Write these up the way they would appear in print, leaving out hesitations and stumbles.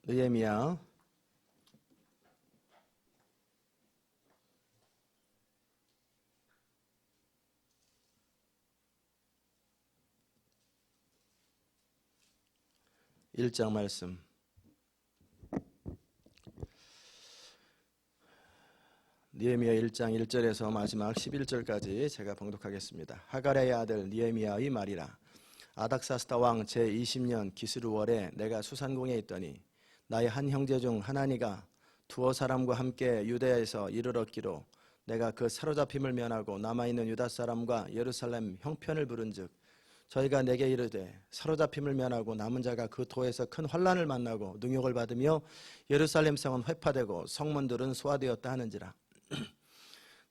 느헤미야 1장 말씀. 느헤미야 1장 1절에서 마지막 11절까지 제가 봉독하겠습니다. 하가랴의 아들 느헤미야의 말이라. 아닥사스다 왕 제20년 기스루월에 내가 수산궁에 있더니 나의 한 형제 중 하나니가 두어 사람과 함께 유대에서 이르렀기로 내가 그 사로잡힘을 면하고 남아있는 유다 사람과 예루살렘 형편을 부른즉 저희가 내게 이르되 사로잡힘을 면하고 남은 자가 그 도에서 큰 환난을 만나고 능욕을 받으며 예루살렘 성은 회파되고 성문들은 소화되었다 하는지라.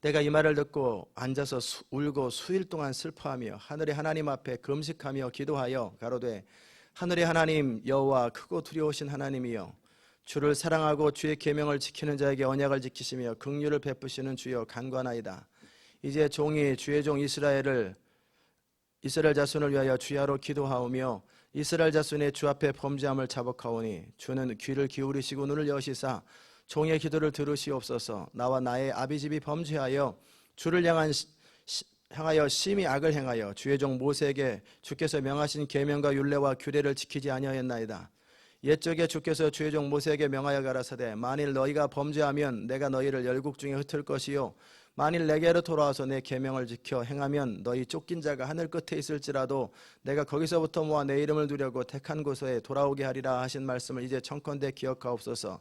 내가 이 말을 듣고 앉아서 울고 수일 동안 슬퍼하며 하늘의 하나님 앞에 금식하며 기도하여 가로되 하늘의 하나님 여호와 크고 두려우신 하나님이여 주를 사랑하고 주의 계명을 지키는 자에게 언약을 지키시며 긍휼을 베푸시는 주여 간구하나이다. 이제 종이 주의 종 이스라엘 자손을 위하여 주야로 기도하오며 이스라엘 자손의 주 앞에 범죄함을 자복하오니 주는 귀를 기울이시고 눈을 여시사 종의 기도를 들으시옵소서. 나와 나의 아비집이 범죄하여 주를 향하여 심히 악을 행하여 주의 종 모세에게 주께서 명하신 계명과 율례와 규례를 지키지 아니하였나이다. 옛적에 주께서 주의 종 모세에게 명하여 가라사대 만일 너희가 범죄하면 내가 너희를 열국 중에 흩을 것이요 만일 내게로 돌아와서 내 계명을 지켜 행하면 너희 쫓긴 자가 하늘 끝에 있을지라도 내가 거기서부터 모아 내 이름을 두려고 택한 곳에 돌아오게 하리라 하신 말씀을 이제 청컨대 기억하옵소서.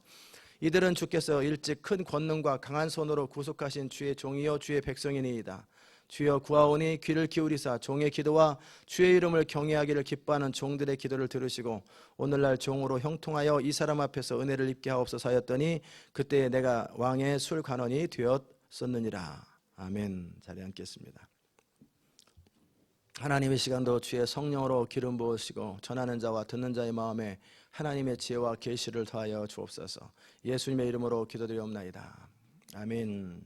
이들은 주께서 일찍 큰 권능과 강한 손으로 구속하신 주의 종이요 주의 백성이니이다. 주여 구하오니 귀를 기울이사 종의 기도와 주의 이름을 경외하기를 기뻐하는 종들의 기도를 들으시고 오늘날 종으로 형통하여 이 사람 앞에서 은혜를 입게 하옵소서 하였더니 그때에 내가 왕의 술관원이 되었었느니라. 아멘. 자리에 앉겠습니다. 하나님의 시간도 주의 성령으로 기름 부으시고 전하는 자와 듣는 자의 마음에 하나님의 지혜와 계시를 더하여 주옵소서. 예수님의 이름으로 기도드리옵나이다. 아멘.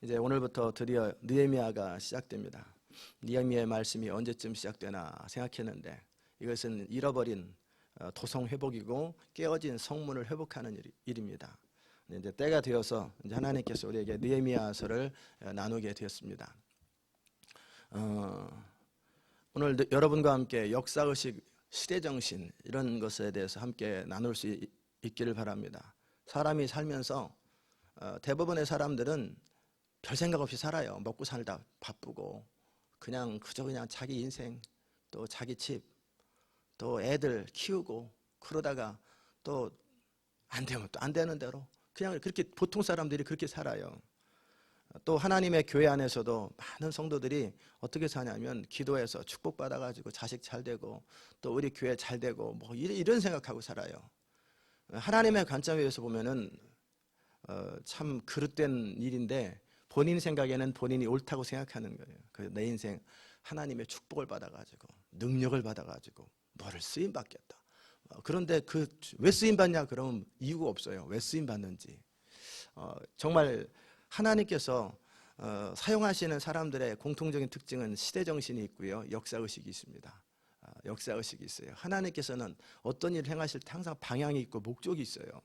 이제 오늘부터 드디어 느헤미야가 시작됩니다. 느헤미야의 말씀이 언제쯤 시작되나 생각했는데 이것은 잃어버린 도성 회복이고 깨어진 성문을 회복하는 일입니다. 이제 때가 되어서 이제 하나님께서 우리에게 느헤미야서를 나누게 되었습니다. 오늘 여러분과 함께 역사의식, 시대정신 이런 것에 대해서 함께 나눌 수 있기를 바랍니다. 사람이 살면서 대부분의 사람들은 별 생각 없이 살아요. 먹고 살다 바쁘고 그저 그냥 자기 인생 또 자기 집 또 애들 키우고 그러다가 또 안 되면 또 안 되는 대로 그냥 그렇게 보통 사람들이 그렇게 살아요. 또 하나님의 교회 안에서도 많은 성도들이 어떻게 사냐면 기도해서 축복받아가지고 자식 잘 되고 또 우리 교회 잘 되고 뭐 이런 생각하고 살아요. 하나님의 관점에서 보면은 참 그릇된 일인데 본인 생각에는 본인이 옳다고 생각하는 거예요. 내 인생 하나님의 축복을 받아가지고 능력을 받아가지고 너를 쓰임 받겠다. 그런데 왜 쓰임 받냐 그러면 이유가 없어요. 왜 쓰임 받는지. 정말 하나님께서 사용하시는 사람들의 공통적인 특징은 시대정신이 있고요. 역사의식이 있습니다. 역사의식이 있어요. 하나님께서는 어떤 일을 행하실 때 항상 방향이 있고 목적이 있어요.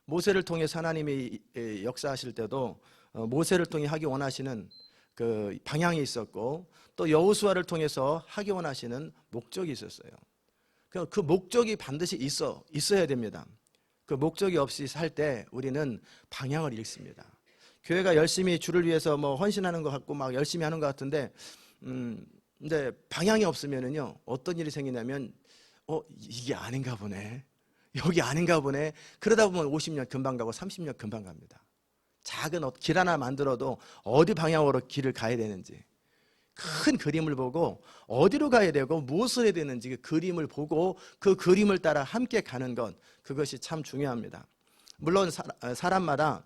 모세를 통해서 하나님이 역사하실 때도 모세를 통해 하기 원하시는 그 방향이 있었고 또 여호수아를 통해서 하기 원하시는 목적이 있었어요. 그 목적이 반드시 있어야 됩니다. 그 목적이 없이 살 때 우리는 방향을 잃습니다. 교회가 열심히 주를 위해서 뭐 헌신하는 것 같고 막 열심히 하는 것 같은데 근데 방향이 없으면은요 어떤 일이 생기냐면 이게 아닌가 보네. 여기 아닌가 보네. 그러다 보면 50년 금방 가고 30년 금방 갑니다. 작은 길 하나 만들어도 어디 방향으로 길을 가야 되는지 큰 그림을 보고 어디로 가야 되고 무엇을 해야 되는지 그 그림을 보고 그 그림을 따라 함께 가는 것 그것이 참 중요합니다. 물론 사람마다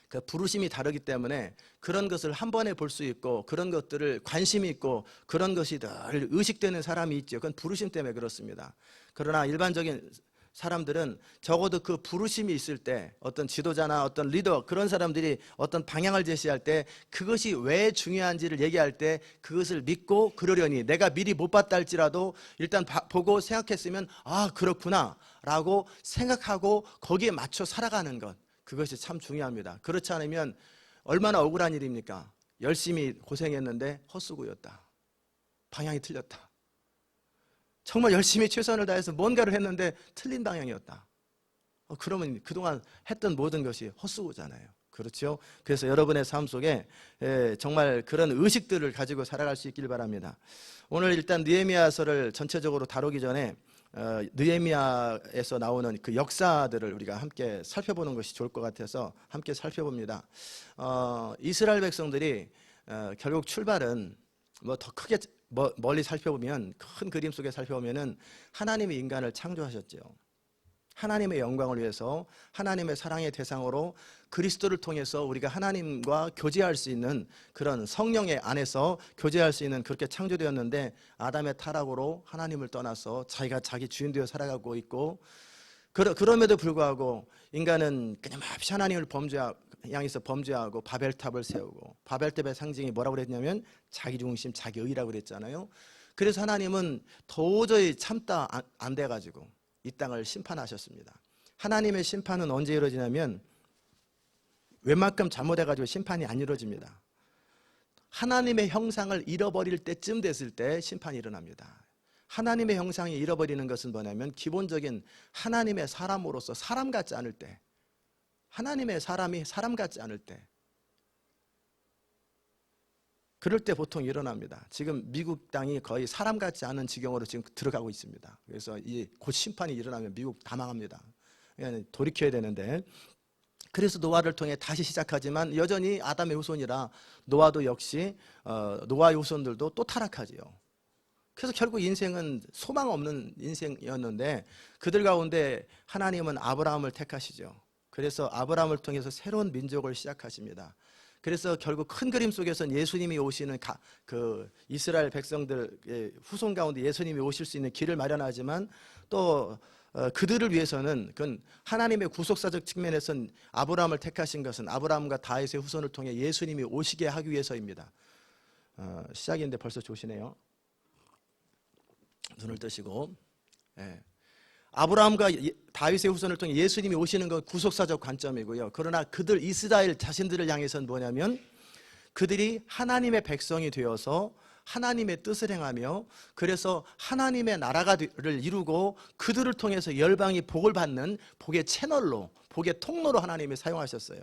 그 부르심이 다르기 때문에 그런 것을 한 번에 볼 수 있고 그런 것들을 관심이 있고 그런 것이 늘 의식되는 사람이 있죠. 그건 부르심 때문에 그렇습니다. 그러나 일반적인 사람들은 적어도 그 부르심이 있을 때 어떤 지도자나 어떤 리더 그런 사람들이 어떤 방향을 제시할 때 그것이 왜 중요한지를 얘기할 때 그것을 믿고 그러려니 내가 미리 못 봤다 할지라도 일단 보고 생각했으면 그렇구나 라고 생각하고 거기에 맞춰 살아가는 것, 그것이 참 중요합니다. 그렇지 않으면 얼마나 억울한 일입니까? 열심히 고생했는데 헛수고였다, 방향이 틀렸다. 정말 열심히 최선을 다해서 뭔가를 했는데 틀린 방향이었다. 그러면 그동안 했던 모든 것이 헛수고잖아요. 그렇죠? 그래서 여러분의 삶 속에 정말 그런 의식들을 가지고 살아갈 수 있길 바랍니다. 오늘 일단 느헤미야서를 전체적으로 다루기 전에 느헤미야에서 나오는 그 역사들을 우리가 함께 살펴보는 것이 좋을 것 같아서 함께 살펴봅니다. 이스라엘 백성들이 결국 출발은 뭐 더 크게 멀리 살펴보면, 큰 그림 속에 살펴보면은 하나님이 인간을 창조하셨죠. 하나님의 영광을 위해서 하나님의 사랑의 대상으로 그리스도를 통해서 우리가 하나님과 교제할 수 있는, 그런 성령의 안에서 교제할 수 있는, 그렇게 창조되었는데 아담의 타락으로 하나님을 떠나서 자기가 자기 주인 되어 살아가고 있고, 그럼에도 불구하고 인간은 끊임없이 하나님을 향해서 범죄하고 바벨탑을 세우고, 바벨탑의 상징이 뭐라고 그랬냐면 자기중심, 자기의라고 그랬잖아요. 그래서 하나님은 도저히 참다 안 돼가지고 이 땅을 심판하셨습니다. 하나님의 심판은 언제 이루어지냐면 웬만큼 잘못해가지고 심판이 안 이루어집니다. 하나님의 형상을 잃어버릴 때쯤 됐을 때 심판이 일어납니다. 하나님의 형상이 잃어버리는 것은 뭐냐면 기본적인 하나님의 사람으로서 사람 같지 않을 때, 하나님의 사람이 사람 같지 않을 때, 그럴 때 보통 일어납니다. 지금 미국 땅이 거의 사람 같지 않은 지경으로 지금 들어가고 있습니다. 그래서 곧 심판이 일어나면 미국 다 망합니다. 돌이켜야 되는데, 그래서 노아를 통해 다시 시작하지만 여전히 아담의 후손이라 노아도 역시 노아의 후손들도 또 타락하지요. 그래서 결국 인생은 소망 없는 인생이었는데 그들 가운데 하나님은 아브라함을 택하시죠. 그래서 아브라함을 통해서 새로운 민족을 시작하십니다. 그래서 결국 큰 그림 속에서는 예수님이 오시는 그 이스라엘 백성들의 후손 가운데 예수님이 오실 수 있는 길을 마련하지만, 또 그들을 위해서는 그건 하나님의 구속사적 측면에서는 아브라함을 택하신 것은 아브라함과 다윗의 후손을 통해 예수님이 오시게 하기 위해서입니다. 시작인데 벌써 좋으시네요. 눈을 뜨시고, 아브라함과 다윗의 후손을 통해 예수님이 오시는 건 구속사적 관점이고요. 그러나 그들 이스라엘 자신들을 향해서는 뭐냐면 그들이 하나님의 백성이 되어서 하나님의 뜻을 행하며, 그래서 하나님의 나라를 이루고 그들을 통해서 열방이 복을 받는 복의 채널로, 복의 통로로 하나님이 사용하셨어요.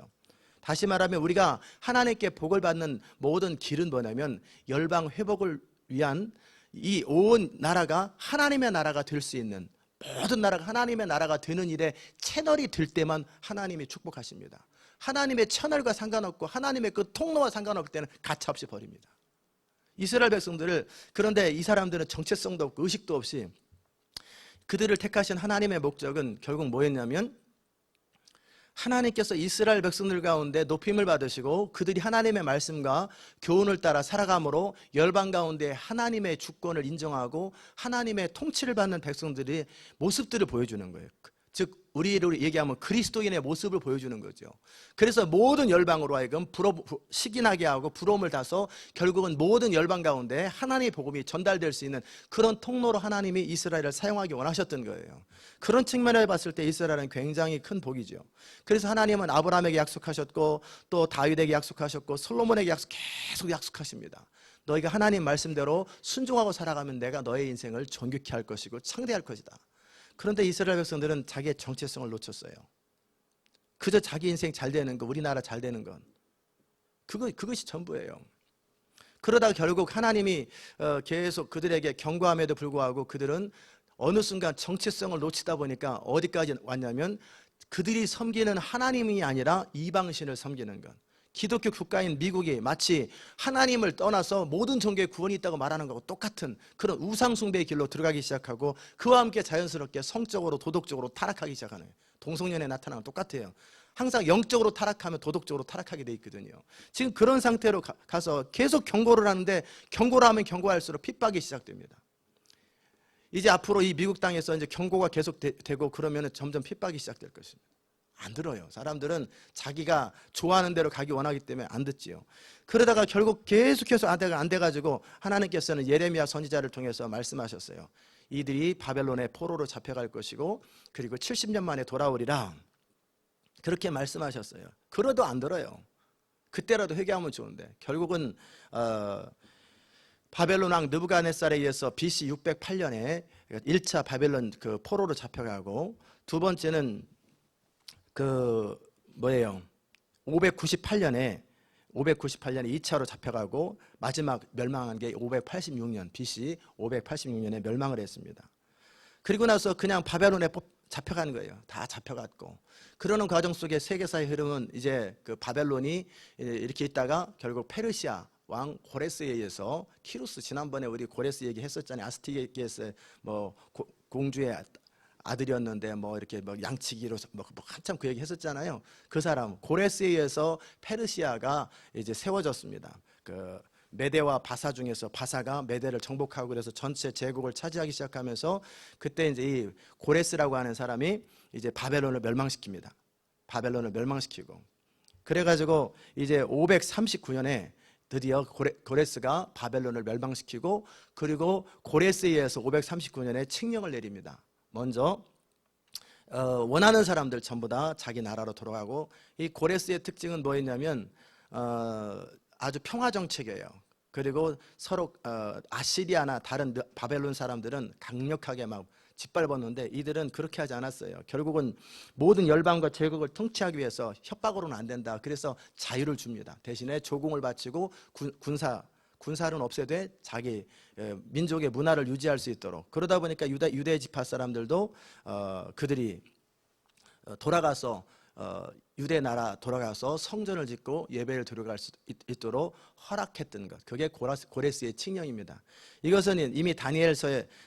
다시 말하면 우리가 하나님께 복을 받는 모든 길은 뭐냐면 열방 회복을 위한, 이 온 나라가 하나님의 나라가 될 수 있는, 모든 나라가 하나님의 나라가 되는 일에 채널이 될 때만 하나님이 축복하십니다. 하나님의 채널과 상관없고 하나님의 그 통로와 상관없을 때는 가차없이 버립니다. 이스라엘 백성들을, 그런데 이 사람들은 정체성도 없고 의식도 없이 그들을 택하신 하나님의 목적은 결국 뭐였냐면, 하나님께서 이스라엘 백성들 가운데 높임을 받으시고 그들이 하나님의 말씀과 교훈을 따라 살아감으로 열방 가운데 하나님의 주권을 인정하고 하나님의 통치를 받는 백성들이 모습들을 보여주는 거예요. 즉 우리로 얘기하면 그리스도인의 모습을 보여주는 거죠. 그래서 모든 열방으로 하여금 시기나게 하고 부러움을 타서 결국은 모든 열방 가운데 하나님의 복음이 전달될 수 있는 그런 통로로 하나님이 이스라엘을 사용하기 원하셨던 거예요. 그런 측면을 봤을 때 이스라엘은 굉장히 큰 복이죠. 그래서 하나님은 아브라함에게 약속하셨고 또 다윗에게 약속하셨고 솔로몬에게 계속 약속하십니다. 너희가 하나님 말씀대로 순종하고 살아가면 내가 너의 인생을 존귀케 할 것이고 창대할 것이다. 그런데 이스라엘 백성들은 자기의 정체성을 놓쳤어요. 그저 자기 인생 잘 되는 것, 우리나라 잘 되는 것, 그것이 전부예요. 그러다가 결국 하나님이 계속 그들에게 경고함에도 불구하고 그들은 어느 순간 정체성을 놓치다 보니까 어디까지 왔냐면 그들이 섬기는 하나님이 아니라 이방신을 섬기는 것. 기독교 국가인 미국이 마치 하나님을 떠나서 모든 종교에 구원이 있다고 말하는 것과 똑같은 그런 우상숭배의 길로 들어가기 시작하고, 그와 함께 자연스럽게 성적으로 도덕적으로 타락하기 시작하는 거예요. 동성연애 나타나는 건 똑같아요. 항상 영적으로 타락하면 도덕적으로 타락하게 돼 있거든요. 지금 그런 상태로 가서 계속 경고를 하는데, 경고를 하면 경고할수록 핍박이 시작됩니다. 이제 앞으로 이 미국 땅에서 이제 경고가 계속 되고 그러면 점점 핍박이 시작될 것입니다. 안 들어요. 사람들은 자기가 좋아하는 대로 가기 원하기 때문에 안 듣지요. 그러다가 결국 계속해서 안 돼가지고 하나님께서는 예레미야 선지자를 통해서 말씀하셨어요. 이들이 바벨론의 포로로 잡혀갈 것이고 그리고 70년 만에 돌아오리라 그렇게 말씀하셨어요. 그러도 안 들어요. 그때라도 회개하면 좋은데 결국은 바벨론 왕 느부갓네살에 의해서 BC 608년에 1차 바벨론 그 포로로 잡혀가고 두 번째는 그 뭐예요? 598년에 2차로 잡혀가고 마지막 멸망한 게 586년 BC 586년에 멸망을 했습니다. 그리고 나서 그냥 바벨론에 잡혀간 거예요. 다 잡혀갔고 그러는 과정 속에 세계사의 흐름은 이제 그 바벨론이 이렇게 있다가 결국 페르시아 왕 고레스에 의해서 키루스 지난번에 우리 고레스 얘기했었잖아요. 아스티게스의 뭐 공주의 아들이었는데 뭐 이렇게 뭐 양치기로 뭐 한참 그 얘기 했었잖아요. 그 사람 고레스에 의해서 페르시아가 이제 세워졌습니다. 그 메대와 바사 중에서 바사가 메대를 정복하고 그래서 전체 제국을 차지하기 시작하면서 그때 이제 이 고레스라고 하는 사람이 이제 바벨론을 멸망시킵니다. 바벨론을 멸망시키고 그래가지고 이제 539년에 드디어 고레스가 바벨론을 멸망시키고 그리고 고레스에 의해서 539년에 칙령을 내립니다. 먼저 원하는 사람들 전부 다 자기 나라로 돌아가고 이 고레스의 특징은 뭐였냐면 아주 평화 정책이에요. 그리고 서로 아시리아나 다른 바벨론 사람들은 강력하게 막 짓밟았는데 이들은 그렇게 하지 않았어요. 결국은 모든 열방과 제국을 통치하기 위해서 협박으로는 안 된다. 그래서 자유를 줍니다. 대신에 조공을 바치고 군사는 없애되 자기 민족의 문화를 유지할 수 있도록 있도록 보니까 유대 지파 사람들도 그들이 돌아가서 유대 나라 돌아가서 성전을 짓고 예배를 드려갈 수 있도록 허락했던 것, 그게 고레스의 칙령입니다. 이것은 이미 다니엘이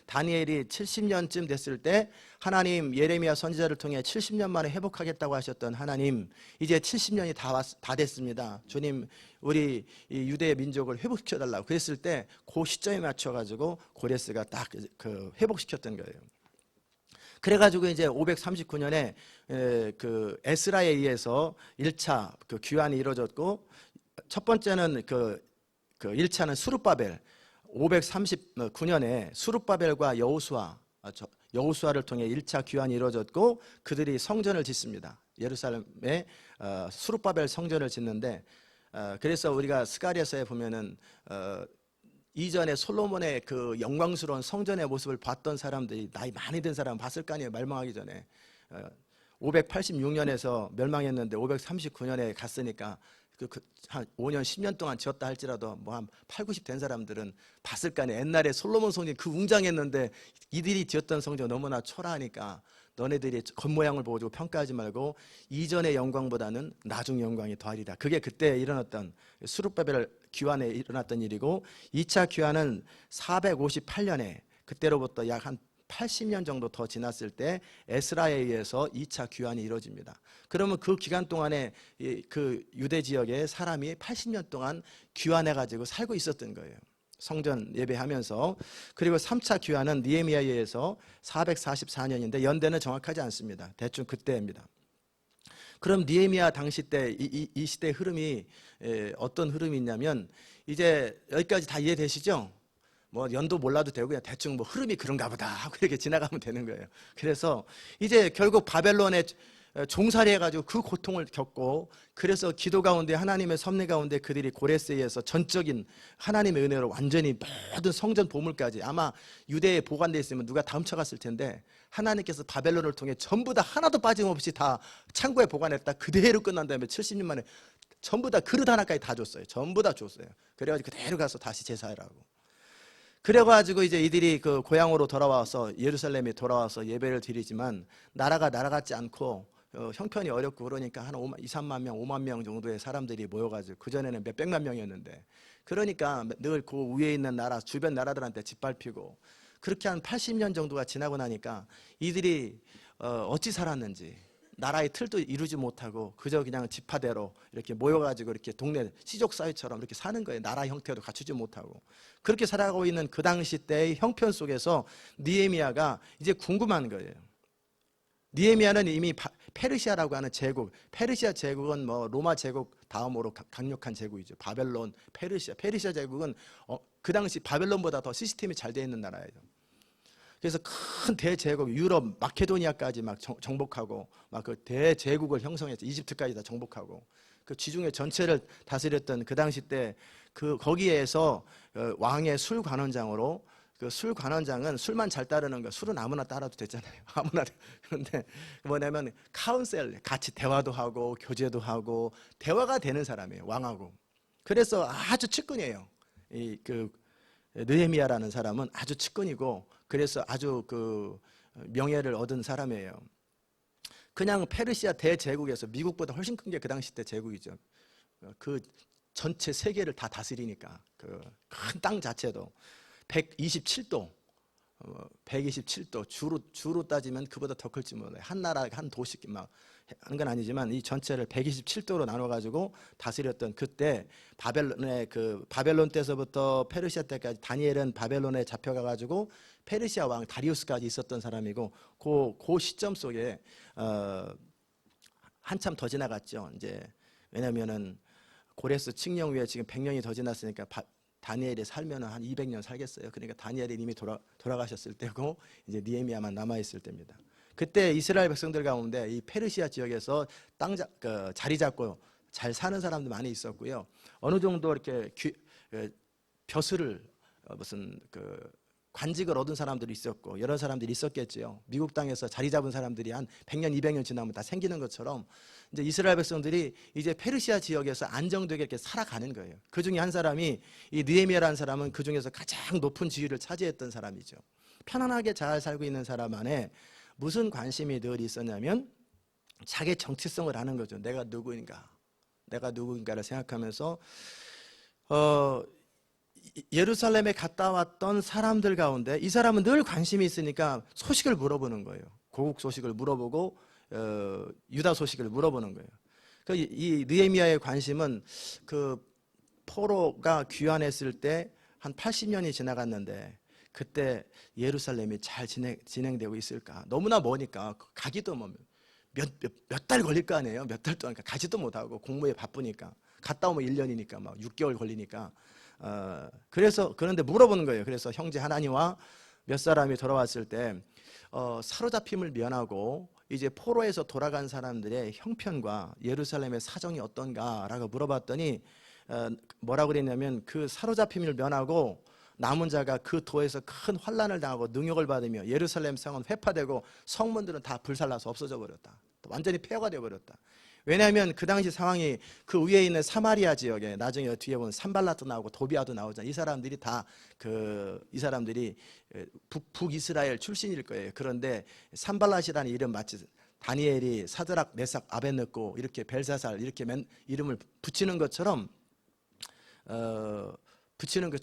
70년쯤 됐을 때 하나님 예레미야 선지자를 통해 70년 만에 회복하겠다고 하셨던 하나님, 이제 70년이 다 됐습니다. 주님, 우리 이 유대 민족을 회복시켜달라고 그랬을 때 그 시점에 맞춰가지고 고레스가 딱 그 회복시켰던 거예요. 그래가지고 이제 539년에 그 에스라에 의해서 1차 그 귀환이 이루어졌고, 첫 번째는 그 1차는 수룹바벨, 539년에 수룹바벨과 여호수아를 통해 1차 귀환이 이루어졌고 그들이 성전을 짓습니다. 예루살렘에 수룹바벨 성전을 짓는데, 그래서 우리가 스가랴서에 보면은 이전에 솔로몬의 그 영광스러운 성전의 모습을 봤던 사람들이 나이 많이 든 사람 봤을 거 아니에요. 멸망하기 전에 586년에서 멸망했는데 539년에 갔으니까 한 5년 10년 동안 지었다 할지라도 뭐 한 8, 90 된 사람들은 봤을 거 아니에요. 옛날에 솔로몬 성전 그 웅장했는데 이들이 지었던 성전 너무나 초라하니까 너네들이 겉모양을 보고 평가하지 말고 이전의 영광보다는 나중 영광이 더하리라. 그게 그때 일어났던 수룹바벨 귀환에 일어났던 일이고, 2차 귀환은 458년에 그때로부터 약 한 80년 정도 더 지났을 때 에스라에 의해서 2차 귀환이 이루어집니다. 그러면 그 기간 동안에 그 유대 지역에 사람이 80년 동안 귀환해가지고 살고 있었던 거예요. 성전 예배하면서. 그리고 3차 귀환은 느헤미야에 의해서 444년인데 연대는 정확하지 않습니다. 대충 그때입니다. 그럼 느헤미야 당시 때 이 시대 흐름이 어떤 흐름이 있냐면, 이제 여기까지 다 이해되시죠? 뭐 연도 몰라도 되고 그냥 대충 뭐 흐름이 그런가 보다 하고 이렇게 지나가면 되는 거예요. 그래서 이제 결국 바벨론에 종살이 해가지고 그 고통을 겪고, 그래서 기도 가운데 하나님의 섭리 가운데 그들이 고레스에 의해서 전적인 하나님의 은혜로 완전히 모든 성전 보물까지, 아마 유대에 보관되어 있으면 누가 다 훔쳐갔을 텐데 하나님께서 바벨론을 통해 전부 다 하나도 빠짐없이 다 창고에 보관했다. 그대로 끝난 다음에 70년 만에 전부 다 그릇 하나까지 다 줬어요. 전부 다 줬어요. 그래가지고 그대로 가서 다시 제사하라고. 그래가지고 이제 이들이 그 고향으로 돌아와서 예루살렘에 돌아와서 예배를 드리지만 나라가 나라 같지 않고 형편이 어렵고 그러니까 한 2, 3만 명, 5만 명 정도의 사람들이 모여가지고, 그전에는 몇 백만 명이었는데, 그러니까 늘 그 위에 있는 나라, 주변 나라들한테 짓밟히고, 그렇게 한 80년 정도가 지나고 나니까 이들이 어찌 살았는지, 나라의 틀도 이루지 못하고 그저 그냥 지파대로 이렇게 모여가지고 이렇게 동네 시족사회처럼 이렇게 사는 거예요. 나라 형태도 갖추지 못하고. 그렇게 살아가고 있는 그 당시 때의 형편 속에서 느헤미야가 이제 궁금한 거예요. 느헤미야는 이미 페르시아라고 하는 제국, 페르시아 제국은 뭐 로마 제국 다음으로 강력한 제국이죠. 바벨론, 페르시아 제국은 그 당시 바벨론보다 더 시스템이 잘 되어 있는 나라예요. 그래서 큰 대제국, 유럽 마케도니아까지 막 정복하고 막 그 대제국을 형성했죠. 이집트까지 다 정복하고 그 지중해 전체를 다스렸던 그 당시 때 그 거기에서 왕의 술 관원장으로, 그 술 관원장은 술만 잘 따르는 거, 술은 아무나 따라도 됐잖아요. 아무나. 그런데 뭐냐면 카운셀, 같이 대화도 하고 교제도 하고 대화가 되는 사람이에요, 왕하고. 그래서 아주 측근이에요. 이 그 느헤미야라는 사람은 아주 측근이고, 그래서 아주 그 명예를 얻은 사람이에요. 그냥 페르시아 대제국에서 미국보다 훨씬 큰 게 그 당시 때 제국이죠. 그 전체 세계를 다 다스리니까 그 큰 땅 자체도 127도, 127도 주로 따지면 그보다 더 클지 몰라요. 한 나라 한 도시 막 하는 건 아니지만 이 전체를 127도로 나눠 가지고 다스렸던 그때 바벨론의 그 바벨론 때서부터 페르시아 때까지 다니엘은 바벨론에 잡혀가 가지고 페르시아 왕 다리우스까지 있었던 사람이고 그 시점 속에 한참 더 지나갔죠. 이제 왜냐면은 고레스 칙령 후에 지금 100년이 더 지났으니까 다니엘이 살면 한 200년 살겠어요. 그러니까 다니엘이 이미 돌아가셨을 때고 이제 느헤미야만 남아 있을 때입니다. 그때 이스라엘 백성들 가운데 이 페르시아 지역에서 자리 잡고 잘 사는 사람도 많이 있었고요. 어느 정도 이렇게 벼슬을 무슨 관직을 얻은 사람들이 있었고 여러 사람들이 있었겠죠. 미국 땅에서 자리 잡은 사람들이 한 100년, 200년 지나면 다 생기는 것처럼 이제 이스라엘 백성들이 이제 페르시아 지역에서 안정되게 이렇게 살아가는 거예요. 그 중에 한 사람이 이 느헤미야라는 사람은 그 중에서 가장 높은 지위를 차지했던 사람이죠. 편안하게 잘 살고 있는 사람 안에 무슨 관심이 늘 있었냐면 자기 정체성을 아는 거죠. 내가 누구인가를 생각하면서 예루살렘에 갔다 왔던 사람들 가운데 이 사람은 늘 관심이 있으니까 소식을 물어보는 거예요. 고국 소식을 물어보고 유다 소식을 물어보는 거예요. 이 느헤미야의 관심은 그 포로가 귀환했을 때 한 80년이 지나갔는데 그때 예루살렘이 잘 진행되고 있을까? 너무나 머니까 가기도 뭐 몇 달 걸릴 거 아니에요. 몇 달 동안 가지도 못하고 공부에 바쁘니까 갔다 오면 1년이니까 막 6개월 걸리니까 그런데 물어보는 거예요. 그래서 형제 하나님과 몇 사람이 돌아왔을 때 사로잡힘을 면하고 이제 포로에서 돌아간 사람들의 형편과 예루살렘의 사정이 어떤가라고 물어봤더니 뭐라고 그랬냐면 그 사로잡힘을 면하고 남은 자가 그 도에서 큰 환난을 당하고 능욕을 받으며 예루살렘 성은 회파되고 성문들은 다 불살라서 없어져 버렸다. 완전히 폐허가 되어 버렸다. 왜냐하면 그 당시 상황이 그 위에 있는 사마리아 지역에 나중에 뒤에 보면 산발라도 나오고 도비아도 나오잖아요. 이 사람들이 다 이 사람들이 북이스라엘 출신일 거예요. 그런데 산발랏이라는 이름 마치 다니엘이 사드락, 메삭, 아벳느고 이렇게 벨사살 이렇게 이름을 붙이는 것처럼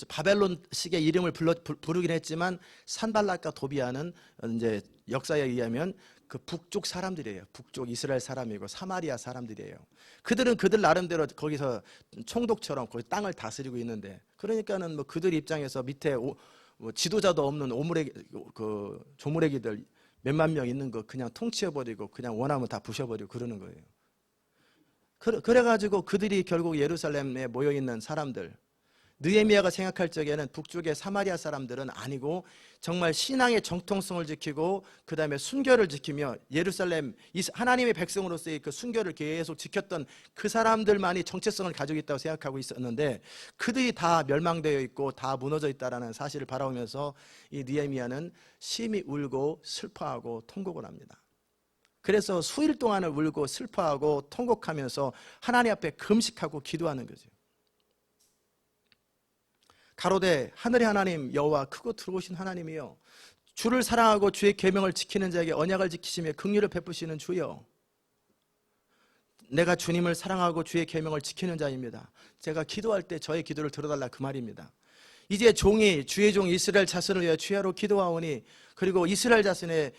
바벨론식의 이름을 부르긴 했지만 산발랏과 도비아는 이제 역사에 의하면 그 북쪽 사람들이에요. 북쪽 이스라엘 사람이고 사마리아 사람들이에요. 그들은 그들 나름대로 거기서 총독처럼 거기 땅을 다스리고 있는데 그러니까는 뭐 그들 입장에서 밑에 뭐 지도자도 없는 조무래기들 몇만 명 있는 거 그냥 통치해버리고 그냥 원하면 다 부셔버리고 그러는 거예요. 그래가지고 그들이 결국 예루살렘에 모여있는 사람들 느헤미야가 생각할 적에는 북쪽의 사마리아 사람들은 아니고 정말 신앙의 정통성을 지키고 그 다음에 순결을 지키며 예루살렘 하나님의 백성으로서의 그 순결을 계속 지켰던 그 사람들만이 정체성을 가지고 있다고 생각하고 있었는데 그들이 다 멸망되어 있고 다 무너져 있다는 사실을 바라보면서 이 느헤미야는 심히 울고 슬퍼하고 통곡을 합니다. 그래서 수일 동안을 울고 슬퍼하고 통곡하면서 하나님 앞에 금식하고 기도하는 거죠. 가로되 하늘의 하나님 여호와 크고 들어오신 하나님이여 주를 사랑하고 주의 계명을 지키는 자에게 언약을 지키시며 긍휼을 베푸시는 주여 내가 주님을 사랑하고 주의 계명을 지키는 자입니다. 제가 기도할 때 저의 기도를 들어달라 그 말입니다. 이제 주의 종 이스라엘 자손을 위하여 주야로 기도하오니 그리고 이스라엘 자손의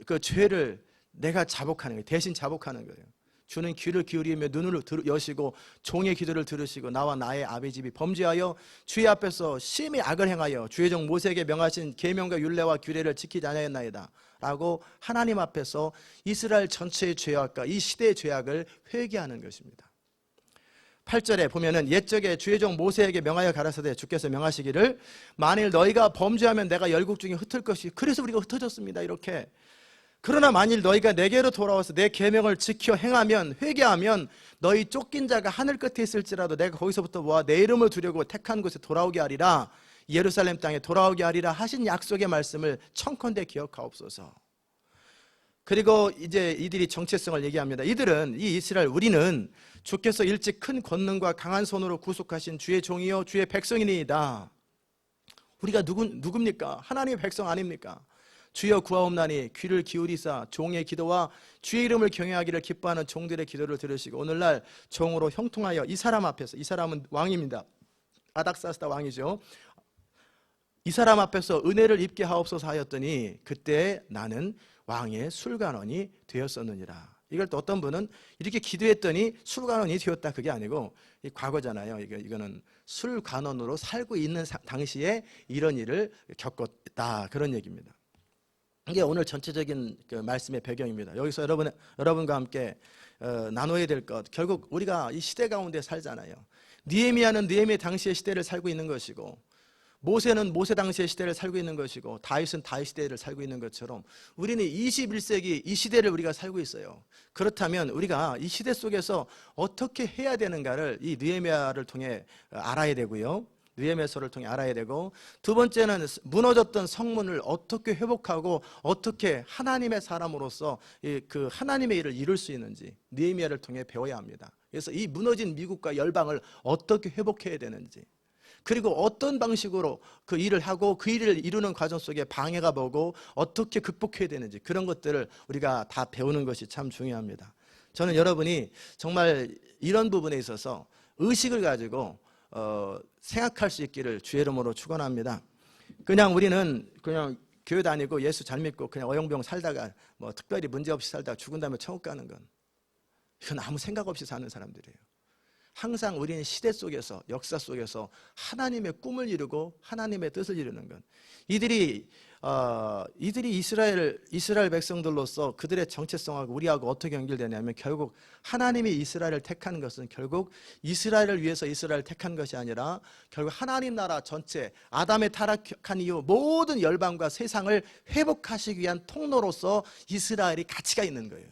그 죄를 내가 자복하는 거예요. 대신 자복하는 거예요. 주는 귀를 기울이며 눈을 여시고 종의 기도를 들으시고 나와 나의 아비 집이 범죄하여 주의 앞에서 심히 악을 행하여 주의 종 모세에게 명하신 계명과 율례와 규례를 지키지 아니하였나이다 라고 하나님 앞에서 이스라엘 전체의 죄악과 이 시대의 죄악을 회개하는 것입니다. 8절에 보면은 옛적에 주의 종 모세에게 명하여 가라사대 주께서 명하시기를 만일 너희가 범죄하면 내가 열국 중에 흩을 것이, 그래서 우리가 흩어졌습니다. 이렇게. 그러나 만일 너희가 내게로 돌아와서 내 계명을 지켜 행하면, 회개하면 너희 쫓긴 자가 하늘 끝에 있을지라도 내가 거기서부터 모아 내 이름을 두려고 택한 곳에 돌아오게 하리라, 예루살렘 땅에 돌아오게 하리라 하신 약속의 말씀을 청컨대 기억하옵소서. 그리고 이제 이들이 정체성을 얘기합니다. 이들은, 이 이스라엘, 우리는 주께서 일찍 큰 권능과 강한 손으로 구속하신 주의 종이요 주의 백성이니이다. 우리가 누굽니까? 하나님의 백성 아닙니까? 주여 구하옵나니 귀를 기울이사 종의 기도와 주의 이름을 경외하기를 기뻐하는 종들의 기도를 들으시고 오늘날 종으로 형통하여 이 사람 앞에서, 이 사람은 왕입니다. 아닥사스다 왕이죠. 이 사람 앞에서 은혜를 입게 하옵소서 하였더니 그때 나는 왕의 술관원이 되었었느니라. 이걸 또 어떤 분은 이렇게 기도했더니 술관원이 되었다, 그게 아니고 이 과거잖아요. 이거는 술관원으로 살고 있는 당시에 이런 일을 겪었다, 그런 얘기입니다. 이게 오늘 전체적인 그 말씀의 배경입니다. 여기서 여러분과 함께 나눠야 될 것, 결국 우리가 이 시대 가운데 살잖아요. 느헤미야는 느헤미야 당시의 시대를 살고 있는 것이고, 모세는 모세 당시의 시대를 살고 있는 것이고, 다윗은 다윗 시대를 살고 있는 것처럼 우리는 21세기 이 시대를 우리가 살고 있어요. 그렇다면 우리가 이 시대 속에서 어떻게 해야 되는가를 이 느헤미야를 통해 알아야 되고요. 느헤미야서를 통해 알아야 되고, 두 번째는 무너졌던 성문을 어떻게 회복하고 어떻게 하나님의 사람으로서 그 하나님의 일을 이룰 수 있는지 느헤미야를 통해 배워야 합니다. 그래서 이 무너진 미국과 열방을 어떻게 회복해야 되는지, 그리고 어떤 방식으로 그 일을 하고 그 일을 이루는 과정 속에 방해가 뭐고 어떻게 극복해야 되는지, 그런 것들을 우리가 다 배우는 것이 참 중요합니다. 저는 여러분이 정말 이런 부분에 있어서 의식을 가지고 생각할 수 있기를 주의 이름으로 축원합니다. 그냥 우리는 그냥 교회 다니고 예수 잘 믿고 그냥 어영부영 살다가 뭐 특별히 문제없이 살다가 죽은 다음에 천국 가는 건, 이건 아무 생각 없이 사는 사람들이에요. 항상 우리는 시대 속에서, 역사 속에서 하나님의 꿈을 이루고 하나님의 뜻을 이루는 것. 이들이 이스라엘 백성들로서 그들의 정체성하고 우리하고 어떻게 연결되냐면, 결국 하나님이 이스라엘을 택한 것은 결국 이스라엘을 위해서 이스라엘을 택한 것이 아니라 결국 하나님 나라 전체, 아담의 타락한 이후 모든 열방과 세상을 회복하시기 위한 통로로서 이스라엘이 가치가 있는 거예요.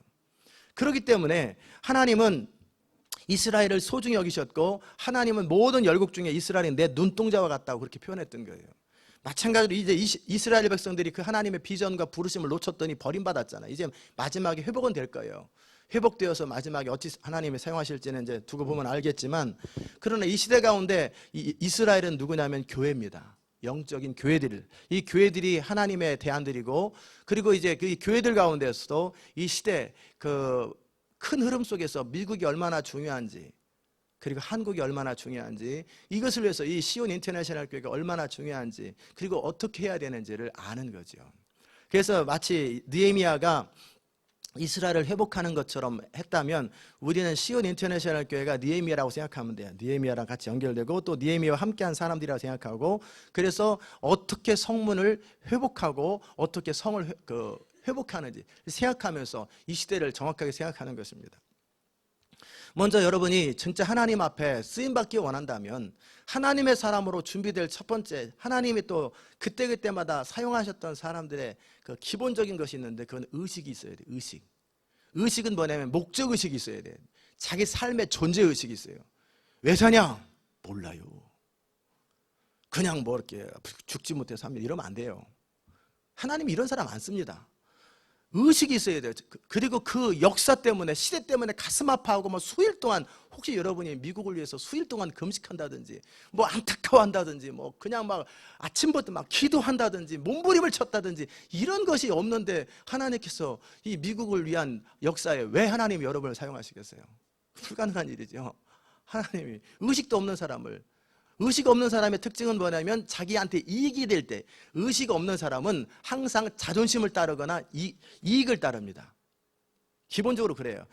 그렇기 때문에 하나님은 이스라엘을 소중히 여기셨고, 하나님은 모든 열국 중에 이스라엘이 내 눈동자와 같다고 그렇게 표현했던 거예요. 마찬가지로 이제 이스라엘 백성들이 그 하나님의 비전과 부르심을 놓쳤더니 버림받았잖아요. 이제 마지막에 회복은 될 거예요. 회복되어서 마지막에 어찌 하나님이 사용하실지는 이제 두고 보면 알겠지만, 그러나 이 시대 가운데 이스라엘은 누구냐면 교회입니다. 영적인 교회들, 이 교회들이 하나님의 대안들이고, 그리고 이제 그 교회들 가운데서도 이 시대 그 큰 흐름 속에서 미국이 얼마나 중요한지, 그리고 한국이 얼마나 중요한지, 이것을 위해서 이 시온 인터내셔널 교회가 얼마나 중요한지, 그리고 어떻게 해야 되는지를 아는 거죠. 그래서 마치 느헤미야가 이스라엘을 회복하는 것처럼 했다면, 우리는 시온 인터내셔널 교회가 느헤미야라고 생각하면 돼요. 느헤미야랑 같이 연결되고 또 느헤미야와 함께한 사람들이라고 생각하고, 그래서 어떻게 성문을 회복하고 어떻게 성을 회복하는지 생각하면서 이 시대를 정확하게 생각하는 것입니다. 먼저 여러분이 진짜 하나님 앞에 쓰임받기 원한다면 하나님의 사람으로 준비될 첫 번째, 하나님이 또 그때그때마다 사용하셨던 사람들의 그 기본적인 것이 있는데, 그건 의식이 있어야 돼요. 의식은 뭐냐면 목적의식이 있어야 돼요. 자기 삶의 존재의식이 있어요. 왜 사냐? 몰라요. 그냥 뭐 이렇게 죽지 못해 삽니다, 이러면 안 돼요. 하나님이 이런 사람 안 씁니다. 의식이 있어야 돼요. 그리고 그 역사 때문에, 시대 때문에 가슴 아파하고 뭐 수일 동안, 혹시 여러분이 미국을 위해서 수일 동안 금식한다든지 뭐 안타까워한다든지 뭐 그냥 막 아침부터 막 기도한다든지 몸부림을 쳤다든지 이런 것이 없는데, 하나님께서 이 미국을 위한 역사에 왜 하나님이 여러분을 사용하시겠어요? 불가능한 일이죠. 하나님이 의식도 없는 사람을, 의식 없는 사람의 특징은 뭐냐면 자기한테 이익이 될 때, 의식 없는 사람은 항상 자존심을 따르거나 이익을 따릅니다. 기본적으로 그래요.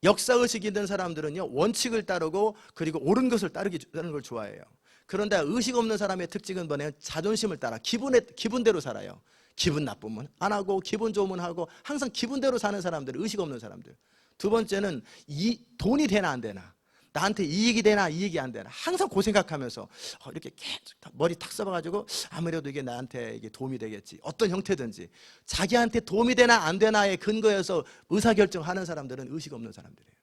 역사의식이 있는 사람들은요, 원칙을 따르고 그리고 옳은 것을 따르는 걸 좋아해요. 그런데 의식 없는 사람의 특징은 뭐냐면 자존심을 따라 기분대로 살아요. 기분 나쁘면 안 하고 기분 좋으면 하고, 항상 기분대로 사는 사람들, 의식 없는 사람들. 두 번째는 이 돈이 되나 안 되나, 나한테 이익이 되나 이익이 안 되나 항상 그 생각하면서 이렇게 계속 머리 탁 써봐가지고 아무래도 이게 나한테 이게 도움이 되겠지, 어떤 형태든지 자기한테 도움이 되나 안 되나의 근거에서 의사결정하는 사람들은 의식 없는 사람들이에요.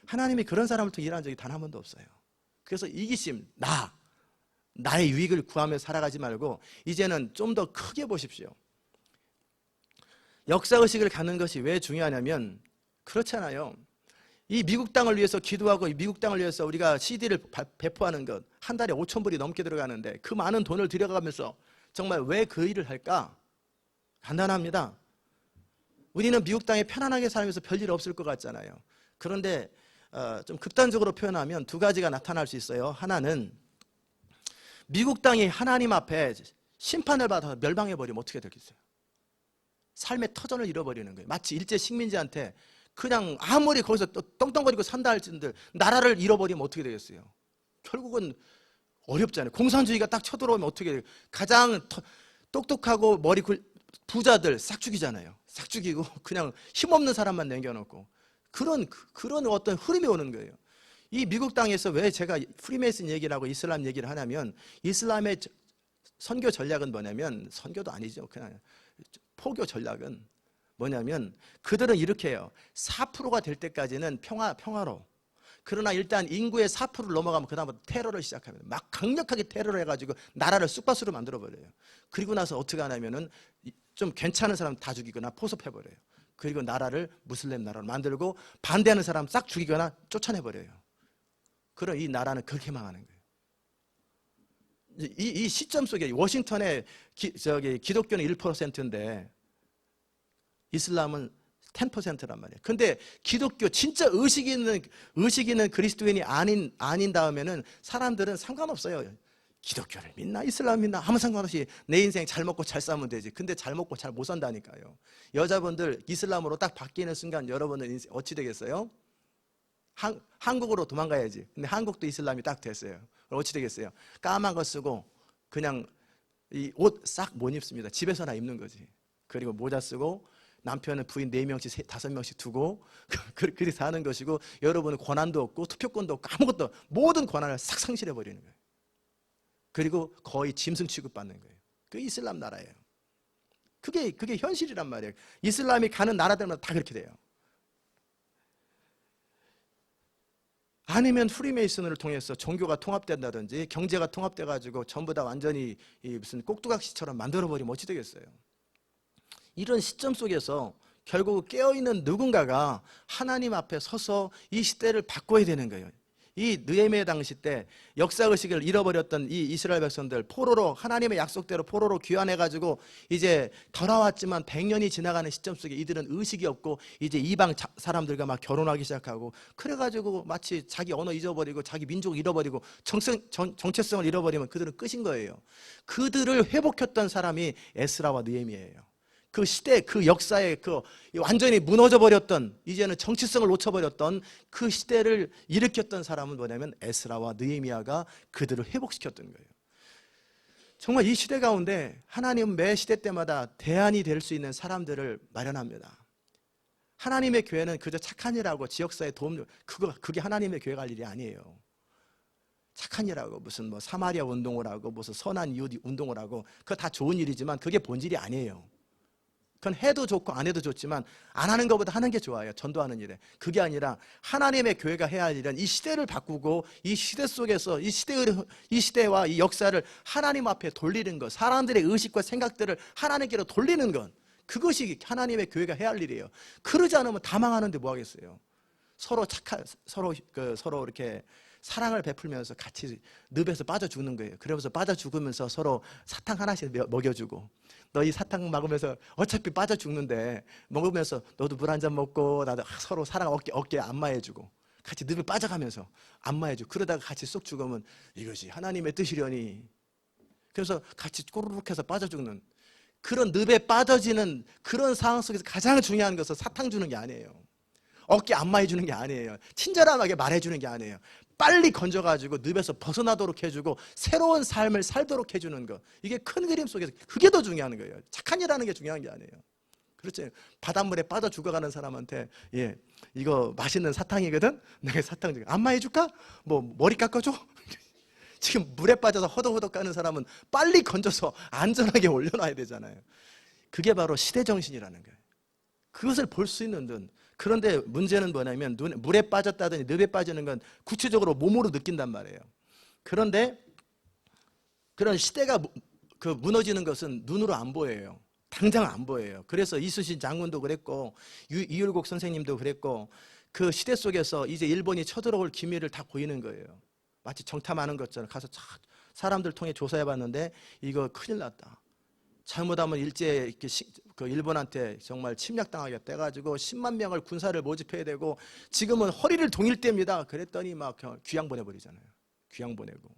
하나님이 그런 사람을 통해 일한 적이 단 한 번도 없어요. 그래서 이기심, 나의 유익을 구하며 살아가지 말고 이제는 좀 더 크게 보십시오. 역사의식을 갖는 것이 왜 중요하냐면, 그렇잖아요. 이 미국 땅을 위해서 기도하고 이 미국 땅을 위해서 우리가 CD를 배포하는 것 한 달에 5,000불이 넘게 들어가는데 그 많은 돈을 들여가면서 정말 왜 그 일을 할까? 간단합니다. 우리는 미국 땅에 편안하게 살면서 별일 없을 것 같잖아요. 그런데 좀 극단적으로 표현하면 두 가지가 나타날 수 있어요. 하나는 미국 땅이 하나님 앞에 심판을 받아서 멸망해버리면 어떻게 되겠어요? 삶의 터전을 잃어버리는 거예요. 마치 일제 식민지한테 그냥 아무리 거기서 떵떵거리고 산다 할지언들 나라를 잃어버리면 어떻게 되겠어요? 결국은 어렵잖아요. 공산주의가 딱 쳐들어오면 어떻게 돼요? 가장 똑똑하고 부자들 싹 죽이잖아요. 싹 죽이고 그냥 힘없는 사람만 남겨놓고 그런 어떤 흐름이 오는 거예요. 이 미국 땅에서 왜 제가 프리메이슨 얘기를 하고 이슬람 얘기를 하냐면, 이슬람의 선교 전략은 뭐냐면, 선교도 아니죠. 그냥 포교 전략은 뭐냐면 그들은 이렇게 해요. 4%가 될 때까지는 평화로. 그러나 일단 인구의 4%를 넘어가면 그 다음부터 테러를 시작합니다. 막 강력하게 테러를 해가지고 나라를 쑥밭으로 만들어버려요. 그리고 나서 어떻게 하냐면은 좀 괜찮은 사람 다 죽이거나 포섭해버려요. 그리고 나라를 무슬림 나라로 만들고 반대하는 사람 싹 죽이거나 쫓아내버려요. 그럼 이 나라는 그렇게 망하는 거예요. 이 시점 속에 워싱턴의 기독교는 1%인데 이슬람은 10%란 말이에요. 근데 기독교 진짜 의식 있는 그리스도인이 아닌 다음에는 사람들은 상관없어요. 기독교를 믿나 이슬람 믿나 아무 상관없이 내 인생 잘 먹고 잘 살면 되지. 근데 잘 먹고 잘 못 산다니까요. 여자분들 이슬람으로 딱 바뀌는 순간 여러분들 인생 어찌 되겠어요? 한국으로 도망가야지. 근데 한국도 이슬람이 딱 됐어요. 그럼 어찌 되겠어요? 까만 거 쓰고 그냥 이 옷 싹 못 입습니다. 집에서나 입는 거지. 그리고 모자 쓰고 남편은 부인 4명씩 5명씩 두고 그렇게 사는 것이고, 여러분은 권한도 없고 투표권도 없고 아무것도, 모든 권한을 싹 상실해 버리는 거예요. 그리고 거의 짐승 취급받는 거예요. 그게 이슬람 나라예요. 그게 현실이란 말이에요. 이슬람이 가는 나라들마다 다 그렇게 돼요. 아니면 프리메이슨을 통해서 종교가 통합된다든지 경제가 통합돼가지고 전부 다 완전히 무슨 꼭두각시처럼 만들어버리면 어찌 되겠어요? 이런 시점 속에서 결국 깨어있는 누군가가 하나님 앞에 서서 이 시대를 바꿔야 되는 거예요. 이 느헤미야 당시 때 역사의식을 잃어버렸던 이 이스라엘 백성들, 포로로 하나님의 약속대로 포로로 귀환해가지고 이제 돌아왔지만 100년이 지나가는 시점 속에 이들은 의식이 없고 이제 이방 사람들과 막 결혼하기 시작하고, 그래가지고 마치 자기 언어 잊어버리고 자기 민족 잃어버리고 정체성을 잃어버리면 그들은 끝인 거예요. 그들을 회복했던 사람이 에스라와 느헤미야예요. 그 시대, 그 역사에 완전히 무너져 버렸던, 이제는 정치성을 놓쳐버렸던 그 시대를 일으켰던 사람은 뭐냐면 에스라와 느헤미야가 그들을 회복시켰던 거예요. 정말 이 시대 가운데 하나님은 매 시대 때마다 대안이 될 수 있는 사람들을 마련합니다. 하나님의 교회는 그저 착한 일하고 지역사회 도움, 그게 하나님의 교회가 할 일이 아니에요. 착한 일하고 무슨 사마리아 운동을 하고 무슨 선한 이웃 운동을 하고 그거 다 좋은 일이지만 그게 본질이 아니에요. 그건 해도 좋고 안 해도 좋지만 안 하는 것보다 하는 게 좋아요. 전도하는 일에. 그게 아니라 하나님의 교회가 해야 할 일은 이 시대를 바꾸고 이 시대 속에서 이 시대와 이 역사를 하나님 앞에 돌리는 것, 사람들의 의식과 생각들을 하나님께로 돌리는 것, 그것이 하나님의 교회가 해야 할 일이에요. 그러지 않으면 다 망하는데 뭐 하겠어요? 서로 이렇게 사랑을 베풀면서 같이 늪에서 빠져 죽는 거예요. 그러면서 빠져 죽으면서 서로 사탕 하나씩 먹여주고, 너 이 사탕 먹으면서 어차피 빠져 죽는데 먹으면서 너도 물 한 잔 먹고 나도 서로 사랑 어깨에 안마해주고 같이 늪에 빠져가면서 안마해주고, 그러다가 같이 쏙 죽으면 이것이 하나님의 뜻이려니. 그래서 같이 꼬르륵 해서 빠져 죽는 그런 늪에 빠져지는 그런 상황 속에서 가장 중요한 것은 사탕 주는 게 아니에요. 어깨 안마해 주는 게 아니에요. 친절하게 말해 주는 게 아니에요. 빨리 건져가지고 늪에서 벗어나도록 해주고 새로운 삶을 살도록 해주는 것, 이게 큰 그림 속에서 그게 더 중요한 거예요. 착한 일하는 게 중요한 게 아니에요. 그렇죠. 바닷물에 빠져 죽어가는 사람한테 예, 이거 맛있는 사탕이거든. 내가 사탕 좀 안마해줄까? 뭐 머리 깎아줘? 지금 물에 빠져서 허덕허덕 가는 사람은 빨리 건져서 안전하게 올려놔야 되잖아요. 그게 바로 시대 정신이라는 거예요. 그것을 볼 수 있는 눈. 그런데 문제는 뭐냐면 물에 빠졌다든지 늪에 빠지는 건 구체적으로 몸으로 느낀단 말이에요. 그런데 그런 시대가 무너지는 것은 눈으로 안 보여요. 당장 안 보여요. 그래서 이순신 장군도 그랬고 이율곡 선생님도 그랬고 그 시대 속에서 이제 일본이 쳐들어올 기미를 다 보이는 거예요. 마치 정탐하는 것처럼 가서 사람들 통해 조사해 봤는데 이거 큰일 났다. 잘못하면 일제 그 일본한테 정말 침략당하게 돼가지고 10만 명을 군사를 모집해야 되고 지금은 허리를 동일 때입니다. 그랬더니 막 귀양 보내버리잖아요. 귀양 보내고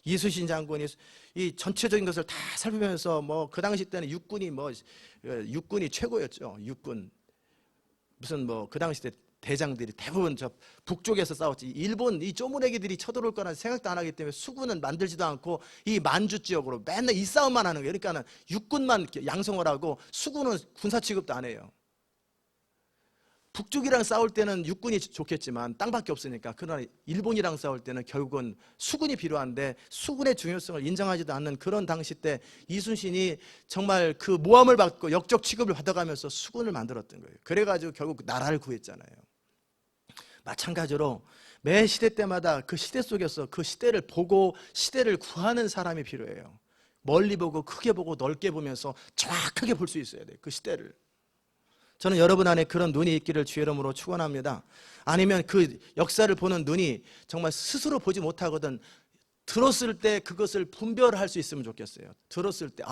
이순신 장군이 이 전체적인 것을 다 살피면서 뭐 그 당시 때는 육군이 최고였죠. 육군 무슨 뭐 그 당시 때 대장들이 대부분 저 북쪽에서 싸웠지. 일본 이 쪼무레기들이 쳐들어올 거라는 생각도 안 하기 때문에 수군은 만들지도 않고 이 만주 지역으로 맨날 이 싸움만 하는 거예요. 그러니까는 육군만 양성을 하고 수군은 군사 취급도 안 해요. 북쪽이랑 싸울 때는 육군이 좋겠지만 땅밖에 없으니까. 그러나 일본이랑 싸울 때는 결국은 수군이 필요한데 수군의 중요성을 인정하지도 않는 그런 당시 때 이순신이 정말 그 모함을 받고 역적 취급을 받아가면서 수군을 만들었던 거예요. 그래가지고 결국 나라를 구했잖아요. 마찬가지로 매 시대 때마다 그 시대 속에서 그 시대를 보고 시대를 구하는 사람이 필요해요. 멀리 보고 크게 보고 넓게 보면서 정확하게 볼 수 있어야 돼요. 그 시대를. 저는 여러분 안에 그런 눈이 있기를 주의 이름으로 축원합니다. 아니면 그 역사를 보는 눈이 정말 스스로 보지 못하거든 들었을 때 그것을 분별할 수 있으면 좋겠어요. 들었을 때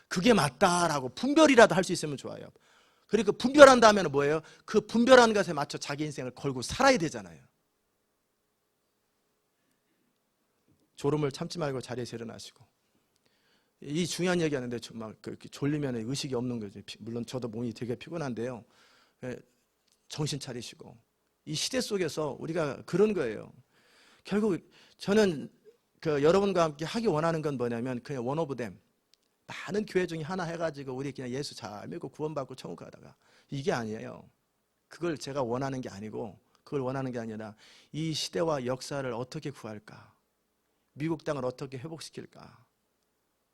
그게 맞다라고 분별이라도 할 수 있으면 좋아요. 그리고 분별한 다음에는 뭐예요? 그 분별한 것에 맞춰 자기 인생을 걸고 살아야 되잖아요. 졸음을 참지 말고 자리에서 일어나시고. 이 중요한 얘기하는데 막 졸리면 의식이 없는 거죠. 물론 저도 몸이 되게 피곤한데요. 정신 차리시고. 이 시대 속에서 우리가 그런 거예요. 결국 저는 여러분과 함께 하기 원하는 건 뭐냐면 그냥 원 오브 댐. 많은 교회 중에 하나 해가지고 우리 그냥 예수 잘 믿고 구원받고 천국 가다가 이게 아니에요. 그걸 제가 원하는 게 아니고 그걸 원하는 게 아니라 이 시대와 역사를 어떻게 구할까? 미국 땅을 어떻게 회복시킬까?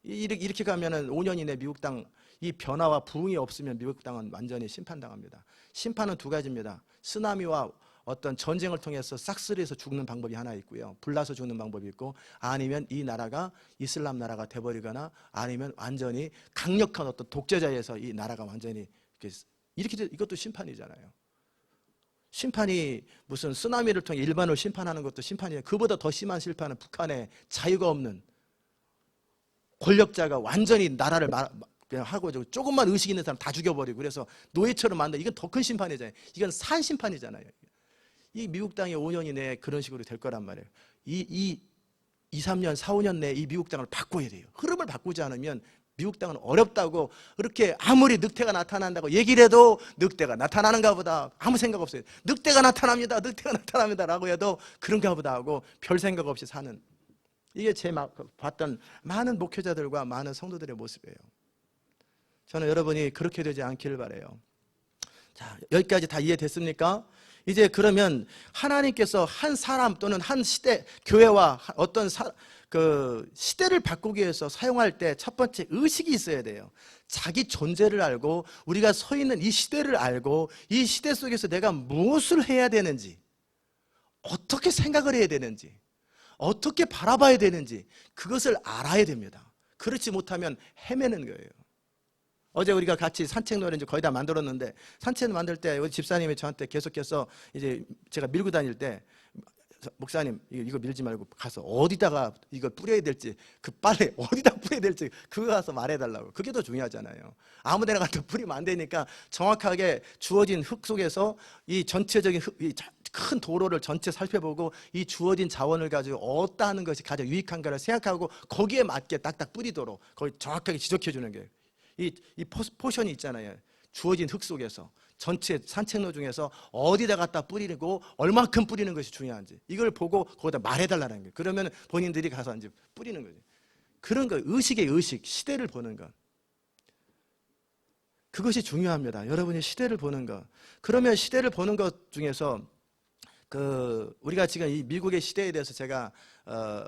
이렇게 가면은 5년 이내 미국 땅 이 변화와 부흥이 없으면 미국 땅은 완전히 심판당합니다. 심판은 두 가지입니다. 쓰나미와 어떤 전쟁을 통해서 싹쓸이해서 죽는 방법이 하나 있고요. 불나서 죽는 방법이 있고 아니면 이 나라가 이슬람 나라가 돼버리거나 아니면 완전히 강력한 어떤 독재자에서 이 나라가 완전히 이렇게 이것도 심판이잖아요. 심판이 무슨 쓰나미를 통해 일반을 심판하는 것도 심판이에요. 그보다 더 심한 심판은 북한의 자유가 없는 권력자가 완전히 나라를 그냥 하고 조금만 의식 있는 사람 다 죽여버리고 그래서 노예처럼 만든 이건 더 큰 심판이잖아요. 이건 산 심판이잖아요. 이 미국 땅이 5년 이내에 그런 식으로 될 거란 말이에요. 2, 3년, 4, 5년 내에 이 미국 땅을 바꿔야 돼요. 흐름을 바꾸지 않으면 미국 땅은 어렵다고 그렇게 아무리 늑대가 나타난다고 얘기를 해도 늑대가 나타나는가 보다 아무 생각 없어요. 늑대가 나타납니다. 늑대가 나타납니다 라고 해도 그런가 보다 하고 별 생각 없이 사는 이게 제 봤던 많은 목회자들과 많은 성도들의 모습이에요. 저는 여러분이 그렇게 되지 않기를 바라요. 자, 여기까지 다 이해됐습니까? 이제 그러면 하나님께서 한 사람 또는 한 시대, 교회와 어떤 시대를 바꾸기 위해서 사용할 때 첫 번째 의식이 있어야 돼요. 자기 존재를 알고 우리가 서 있는 이 시대를 알고 이 시대 속에서 내가 무엇을 해야 되는지 어떻게 생각을 해야 되는지 어떻게 바라봐야 되는지 그것을 알아야 됩니다. 그렇지 못하면 헤매는 거예요. 어제 우리가 같이 산책 노래 이제 거의 다 만들었는데 산책 만들 때 우리 집사님이 저한테 계속해서 이제 제가 밀고 다닐 때 목사님 이거 밀지 말고 가서 어디다가 이거 뿌려야 될지 그 빨래 어디다 뿌려야 될지 그거 가서 말해달라고. 그게 더 중요하잖아요. 아무데나 갖다 뿌리면 안 되니까 정확하게 주어진 흙 속에서 이 전체적인 큰 도로를 전체 살펴보고 이 주어진 자원을 가지고 어디다 하는 것이 가장 유익한가를 생각하고 거기에 맞게 딱딱 뿌리도록 거기 정확하게 지적해 주는 거예요. 이 포션이 있잖아요. 주어진 흙 속에서 전체 산책로 중에서 어디다 갖다 뿌리고 얼마큼 뿌리는 것이 중요한지 이걸 보고 거기다 말해달라는 거예요. 그러면 본인들이 가서 이제 뿌리는 거죠. 그런 거 의식의 의식, 시대를 보는 것. 그것이 중요합니다. 여러분이 시대를 보는 것. 그러면 시대를 보는 것 중에서 우리가 지금 이 미국의 시대에 대해서 제가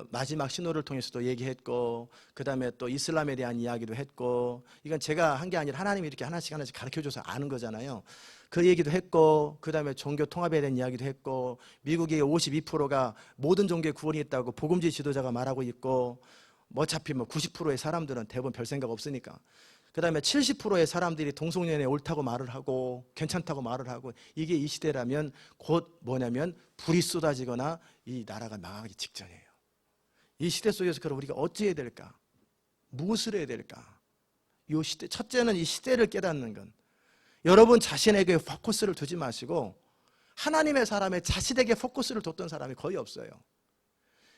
마지막 신호를 통해서도 얘기했고, 그 다음에 또 이슬람에 대한 이야기도 했고, 이건 제가 한 게 아니라 하나님이 이렇게 하나씩 하나씩 가르쳐줘서 아는 거잖아요. 그 얘기도 했고, 그 다음에 종교 통합에 대한 이야기도 했고, 미국의 52%가 모든 종교에 구원이 있다고 복음주의 지도자가 말하고 있고, 어차피 90%의 사람들은 대부분 별 생각 없으니까. 그 다음에 70%의 사람들이 동성연애 옳다고 말을 하고 괜찮다고 말을 하고, 이게 이 시대라면 곧 뭐냐면 불이 쏟아지거나 이 나라가 망하기 직전이에요. 이 시대 속에서 그럼 우리가 어찌해야 될까? 무엇을 해야 될까? 이 시대, 첫째는 이 시대를 깨닫는 건, 여러분 자신에게 포커스를 두지 마시고 하나님의 사람의 자신에게 포커스를 뒀던 사람이 거의 없어요.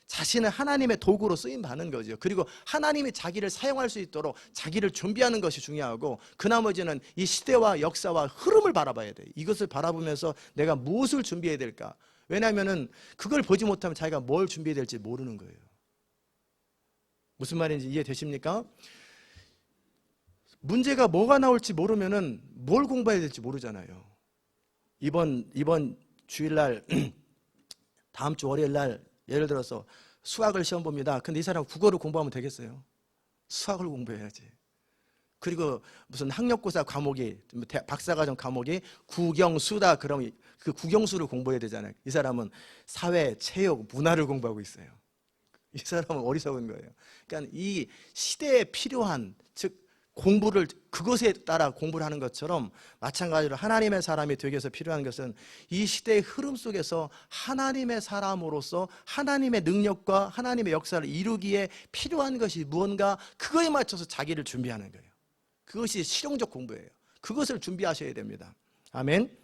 자신은 하나님의 도구로 쓰임받는 거죠. 그리고 하나님이 자기를 사용할 수 있도록 자기를 준비하는 것이 중요하고, 그 나머지는 이 시대와 역사와 흐름을 바라봐야 돼요. 이것을 바라보면서 내가 무엇을 준비해야 될까? 왜냐하면 그걸 보지 못하면 자기가 뭘 준비해야 될지 모르는 거예요. 무슨 말인지 이해되십니까? 문제가 뭐가 나올지 모르면 뭘 공부해야 될지 모르잖아요. 이번 주일날 다음 주 월요일날 예를 들어서 수학을 시험 봅니다. 근데 이 사람 국어를 공부하면 되겠어요? 수학을 공부해야지. 그리고 무슨 학력고사 과목이, 박사과정 과목이 국영수다. 그러면 그 국영수를 공부해야 되잖아요. 이 사람은 사회, 체육, 문화를 공부하고 있어요. 이 사람은 어리석은 거예요. 그러니까 이 시대에 필요한, 즉 공부를 그것에 따라 공부를 하는 것처럼, 마찬가지로 하나님의 사람이 되기 위해서 필요한 것은 이 시대의 흐름 속에서 하나님의 사람으로서 하나님의 능력과 하나님의 역사를 이루기에 필요한 것이 무언가, 그거에 맞춰서 자기를 준비하는 거예요. 그것이 실용적 공부예요. 그것을 준비하셔야 됩니다. 아멘.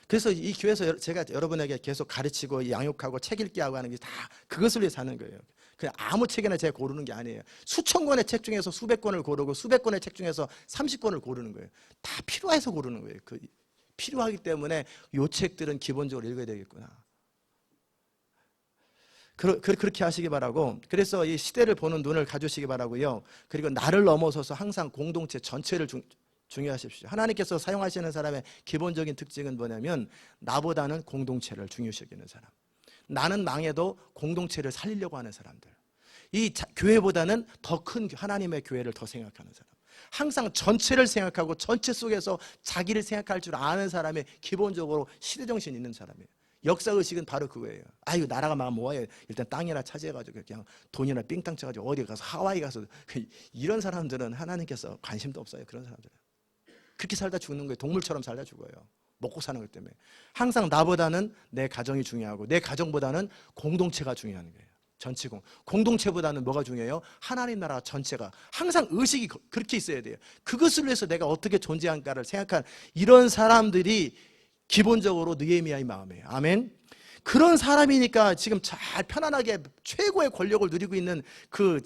그래서 이 교회에서 제가 여러분에게 계속 가르치고 양육하고 책 읽게 하고 하는 게 다 그것을 위해서 하는 거예요. 그냥 아무 책이나 제가 고르는 게 아니에요. 수천 권의 책 중에서 수백 권을 고르고, 수백 권의 책 중에서 30권을 고르는 거예요. 다 필요해서 고르는 거예요. 필요하기 때문에 이 책들은 기본적으로 읽어야 되겠구나. 그렇게 하시기 바라고, 그래서 이 시대를 보는 눈을 가지시기 바라고요. 그리고 나를 넘어서서 항상 공동체 전체를 중요하십시오. 하나님께서 사용하시는 사람의 기본적인 특징은 뭐냐면, 나보다는 공동체를 중요시 여기는 사람, 나는 망해도 공동체를 살리려고 하는 사람들, 이 교회보다는 더 큰 하나님의 교회를 더 생각하는 사람, 항상 전체를 생각하고 전체 속에서 자기를 생각할 줄 아는 사람이 기본적으로 시대정신이 있는 사람이에요. 역사의식은 바로 그거예요. 아유, 나라가 망하면 뭐해, 일단 땅이나 차지해가지고 그냥 돈이나 삥땅 쳐가지고 어디 가서 하와이 가서 이런 사람들은 하나님께서 관심도 없어요. 그런 사람들은 그렇게 살다 죽는 거예요. 동물처럼 살다 죽어요. 먹고 사는 것 때문에. 항상 나보다는 내 가정이 중요하고, 내 가정보다는 공동체가 중요한 거예요. 전체 공동체보다는 뭐가 중요해요? 하나님 나라 전체가. 항상 의식이 그렇게 있어야 돼요. 그것을 위해서 내가 어떻게 존재한가를 생각한 이런 사람들이 기본적으로 느헤미야의 마음이에요. 아멘. 그런 사람이니까 지금 잘 편안하게 최고의 권력을 누리고 있는 그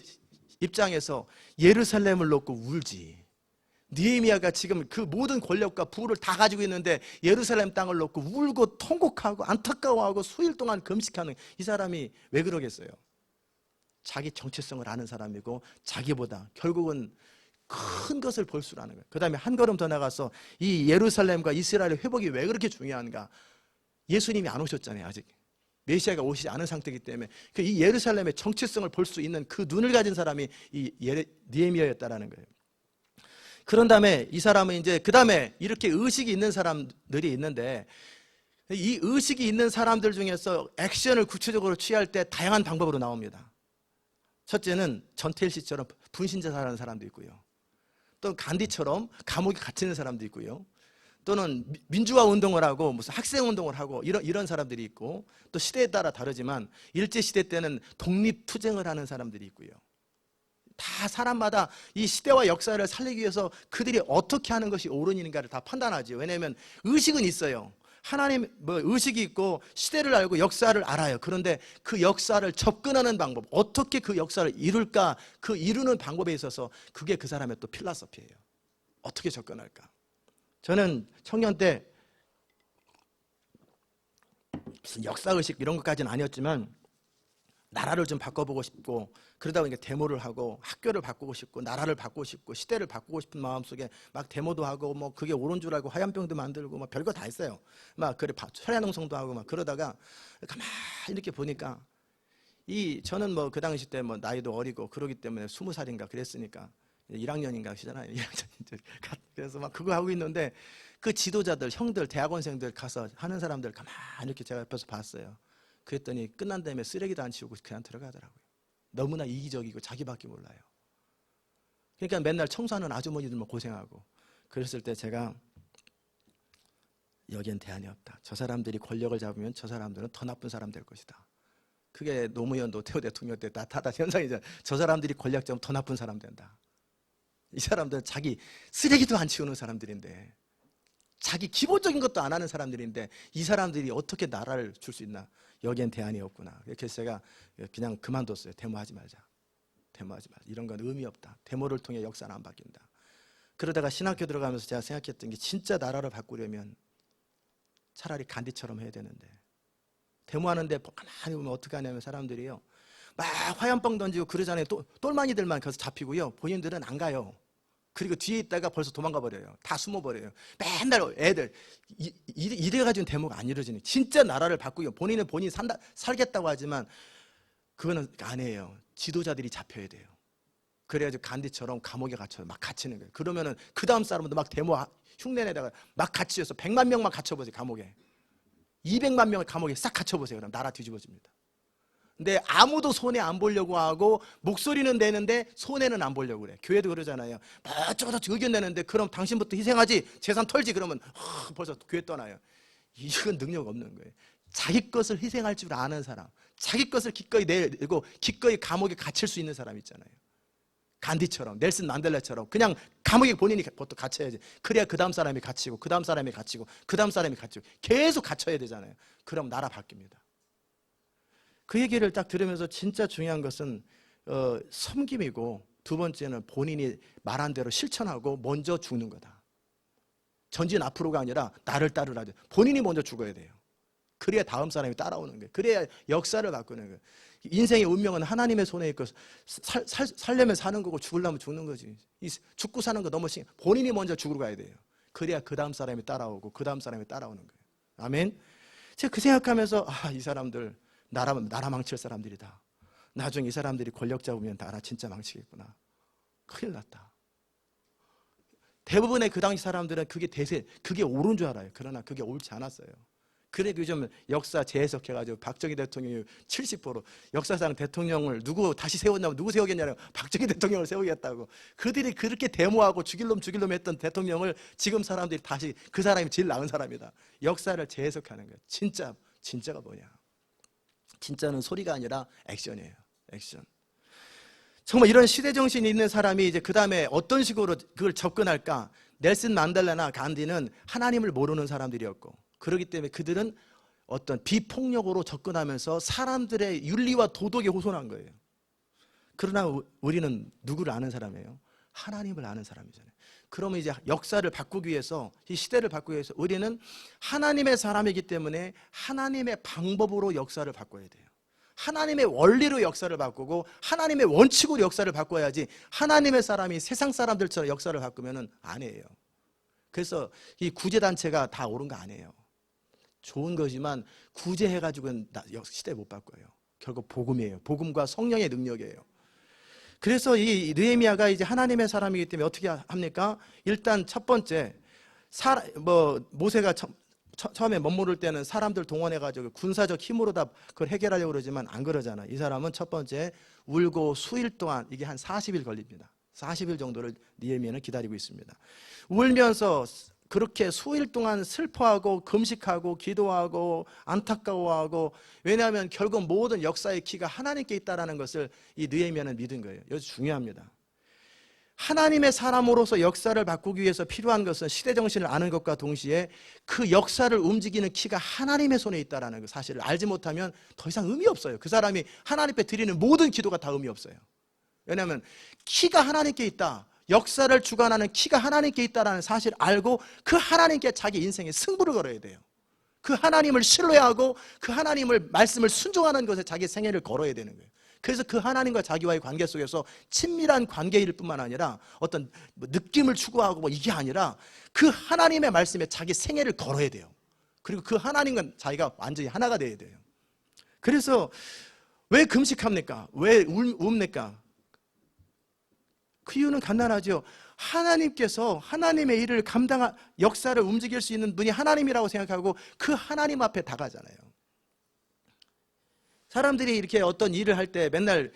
입장에서 예루살렘을 놓고 울지. 느헤미야가 지금 그 모든 권력과 부를 다 가지고 있는데 예루살렘 땅을 놓고 울고 통곡하고 안타까워하고 수일 동안 금식하는 이 사람이 왜 그러겠어요? 자기 정체성을 아는 사람이고, 자기보다 결국은 큰 것을 볼 줄 아는 거예요. 그 다음에 한 걸음 더 나가서 이 예루살렘과 이스라엘의 회복이 왜 그렇게 중요한가? 예수님이 안 오셨잖아요. 아직 메시아가 오시지 않은 상태이기 때문에 이 예루살렘의 정체성을 볼 수 있는 그 눈을 가진 사람이 이 느헤미야였다라는 거예요. 그런 다음에 이 사람은 이제 그 다음에 이렇게 의식이 있는 사람들이 있는데, 이 의식이 있는 사람들 중에서 액션을 구체적으로 취할 때 다양한 방법으로 나옵니다. 첫째는 전태일 씨처럼 분신자살하는 사람도 있고요. 또 간디처럼 감옥에 갇히는 사람도 있고요. 또는 민주화 운동을 하고 무슨 학생 운동을 하고 이런 사람들이 있고, 또 시대에 따라 다르지만 일제시대 때는 독립투쟁을 하는 사람들이 있고요. 다 사람마다 이 시대와 역사를 살리기 위해서 그들이 어떻게 하는 것이 옳은 일인가를 다 판단하죠. 왜냐하면 의식은 있어요. 하나님 의식이 있고 시대를 알고 역사를 알아요. 그런데 그 역사를 접근하는 방법, 어떻게 그 역사를 이룰까, 그 이루는 방법에 있어서 그게 그 사람의 또 필라소피예요. 어떻게 접근할까. 저는 청년 때 무슨 역사의식 이런 것까지는 아니었지만, 나라를 좀 바꿔보고 싶고, 그러다 보니까 데모를 하고 학교를 바꾸고 싶고 나라를 바꾸고 싶고 시대를 바꾸고 싶은 마음속에 막 데모도 하고 뭐 그게 옳은 줄 알고 화염병도 만들고 막 별거 다 했어요. 막 그래 철야농성도 하고 막 그러다가 가만히 이렇게 보니까 저는 뭐 그 당시 때 뭐 나이도 어리고 그러기 때문에 20살인가 그랬으니까 1학년인가 시잖아요. 1학년. 그래서 막 그거 하고 있는데 그 지도자들, 형들, 대학원생들 가서 하는 사람들 가만히 이렇게 제가 옆에서 봤어요. 그랬더니 끝난 다음에 쓰레기도 안 치우고 그냥 들어가더라고요. 너무나 이기적이고 자기밖에 몰라요. 그러니까 맨날 청소하는 아주머니들만 고생하고. 그랬을 때 제가 여기엔 대안이 없다. 저 사람들이 권력을 잡으면 저 사람들은 더 나쁜 사람 될 것이다. 그게 노무현, 노태우 대통령 때 나타난 현상이잖아요. 저 사람들이 권력 잡으면 더 나쁜 사람 된다. 이 사람들은 자기 쓰레기도 안 치우는 사람들인데, 자기 기본적인 것도 안 하는 사람들인데 이 사람들이 어떻게 나라를 줄 수 있나. 여기엔 대안이 없구나. 그래서 제가 그냥 그만뒀어요. 데모하지 말자. 데모하지 말자. 이런 건 의미 없다. 데모를 통해 역사는 안 바뀐다. 그러다가 신학교 들어가면서 제가 생각했던 게, 진짜 나라를 바꾸려면 차라리 간디처럼 해야 되는데, 데모하는데 가만히 보면 어떻게 하냐면 사람들이요 막 화염병 던지고 그러잖아요. 똘마니들만 가서 잡히고요, 본인들은 안 가요. 그리고 뒤에 있다가 벌써 도망가 버려요. 다 숨어 버려요. 맨날 애들 이래가지고 데모가 안 이루어지는, 진짜 나라를 바꾸고 본인은 본인 살겠다고 하지만 그거는 아니에요. 지도자들이 잡혀야 돼요. 그래가지고 간디처럼 감옥에 갇혀요. 막 갇히는 거예요. 그러면은 그 다음 사람도 막 데모 흉내내다가 막 갇혀서 100만 명만 갇혀보세요. 감옥에 200만 명을 감옥에 싹 갇혀보세요. 그럼 나라 뒤집어집니다. 근데 아무도 손해 안 보려고 하고 목소리는 내는데 손해는 안 보려고 그래. 교회도 그러잖아요. 어쩌고저쩌고 의견 내는데 그럼 당신부터 희생하지, 재산 털지, 그러면 벌써 교회 떠나요. 이건 능력 없는 거예요. 자기 것을 희생할 줄 아는 사람, 자기 것을 기꺼이 내고 기꺼이 감옥에 갇힐 수 있는 사람 있잖아요. 간디처럼, 넬슨 만델라처럼 그냥 감옥에 본인이 보통 갇혀야지. 그래야 그 다음 사람이 갇히고 그 다음 사람이 갇히고 그 다음 사람이 갇히고 계속 갇혀야 되잖아요. 그럼 나라 바뀝니다. 그 얘기를 딱 들으면서 진짜 중요한 것은 섬김이고, 두 번째는 본인이 말한 대로 실천하고 먼저 죽는 거다. 전진 앞으로가 아니라 나를 따르라. 본인이 먼저 죽어야 돼요. 그래야 다음 사람이 따라오는 거예요. 그래야 역사를 바꾸는 거예요. 인생의 운명은 하나님의 손에 있고, 살려면 사는 거고 죽으려면 죽는 거지. 죽고 사는 거 너무 본인이 먼저 죽으러 가야 돼요. 그래야 그 다음 사람이 따라오고 그 다음 사람이 따라오는 거예요. 아멘. 제가 그 생각하면서 이 사람들 나라 망칠 사람들이다. 나중에 이 사람들이 권력 잡으면 나라 진짜 망치겠구나. 큰일 났다. 대부분의 그 당시 사람들은 그게 옳은 줄 알아요. 그러나 그게 옳지 않았어요. 그래 요즘 역사 재해석해가지고 박정희 대통령이 70% 역사상 대통령을 누구 다시 세웠냐면 누구 세우겠냐고 박정희 대통령을 세우겠다고. 그들이 그렇게 데모하고 죽일 놈 했던 대통령을 지금 사람들이 다시 그 사람이 제일 나은 사람이다. 역사를 재해석하는 거예요. 진짜가 뭐냐. 진짜는 소리가 아니라 액션이에요. 액션. 정말 이런 시대 정신이 있는 사람이 이제 그 다음에 어떤 식으로 그걸 접근할까? 넬슨 만델라나 간디는 하나님을 모르는 사람들이었고, 그렇기 때문에 그들은 어떤 비폭력으로 접근하면서 사람들의 윤리와 도덕에 호소한 거예요. 그러나 우리는 누구를 아는 사람이에요? 하나님을 아는 사람이잖아요. 그러면 이제 역사를 바꾸기 위해서, 이 시대를 바꾸기 위해서 우리는 하나님의 사람이기 때문에 하나님의 방법으로 역사를 바꿔야 돼요. 하나님의 원리로 역사를 바꾸고 하나님의 원칙으로 역사를 바꿔야지, 하나님의 사람이 세상 사람들처럼 역사를 바꾸면 아니에요. 그래서 이 구제단체가 다 옳은 거 아니에요. 좋은 거지만 구제해가지고는 시대 못 바꿔요. 결국 복음이에요. 복음과 성령의 능력이에요. 그래서 이 느헤미야가 이제 하나님의 사람이기 때문에 어떻게 합니까? 일단 첫 번째, 모세가 처음에 멋모를 때는 사람들 동원해가지고 군사적 힘으로 다 그걸 해결하려고 그러지만 안 그러잖아. 이 사람은 첫 번째 울고 수일 동안, 이게 한 40일 걸립니다. 40일 정도를 느헤미야는 기다리고 있습니다. 울면서 그렇게 수일 동안 슬퍼하고 금식하고 기도하고 안타까워하고, 왜냐하면 결국 모든 역사의 키가 하나님께 있다는 것을 이 느헤미야는 믿은 거예요. 이것이 중요합니다. 하나님의 사람으로서 역사를 바꾸기 위해서 필요한 것은 시대정신을 아는 것과 동시에 그 역사를 움직이는 키가 하나님의 손에 있다는 것 사실을 알지 못하면 더 이상 의미 없어요. 그 사람이 하나님께 드리는 모든 기도가 다 의미 없어요. 왜냐하면 키가 하나님께 있다, 역사를 주관하는 키가 하나님께 있다는 사실을 알고 그 하나님께 자기 인생의 승부를 걸어야 돼요. 그 하나님을 신뢰하고 그 하나님을 말씀을 순종하는 것에 자기 생애를 걸어야 되는 거예요. 그래서 그 하나님과 자기와의 관계 속에서 친밀한 관계일 뿐만 아니라 어떤 느낌을 추구하고 뭐 이게 아니라 그 하나님의 말씀에 자기 생애를 걸어야 돼요. 그리고 그 하나님과 자기가 완전히 하나가 돼야 돼요. 그래서 왜 금식합니까? 왜 웁니까? 그 이유는 간단하죠. 하나님께서 하나님의 일을 감당한 역사를 움직일 수 있는 분이 하나님이라고 생각하고 그 하나님 앞에 다가잖아요. 사람들이 이렇게 어떤 일을 할 때 맨날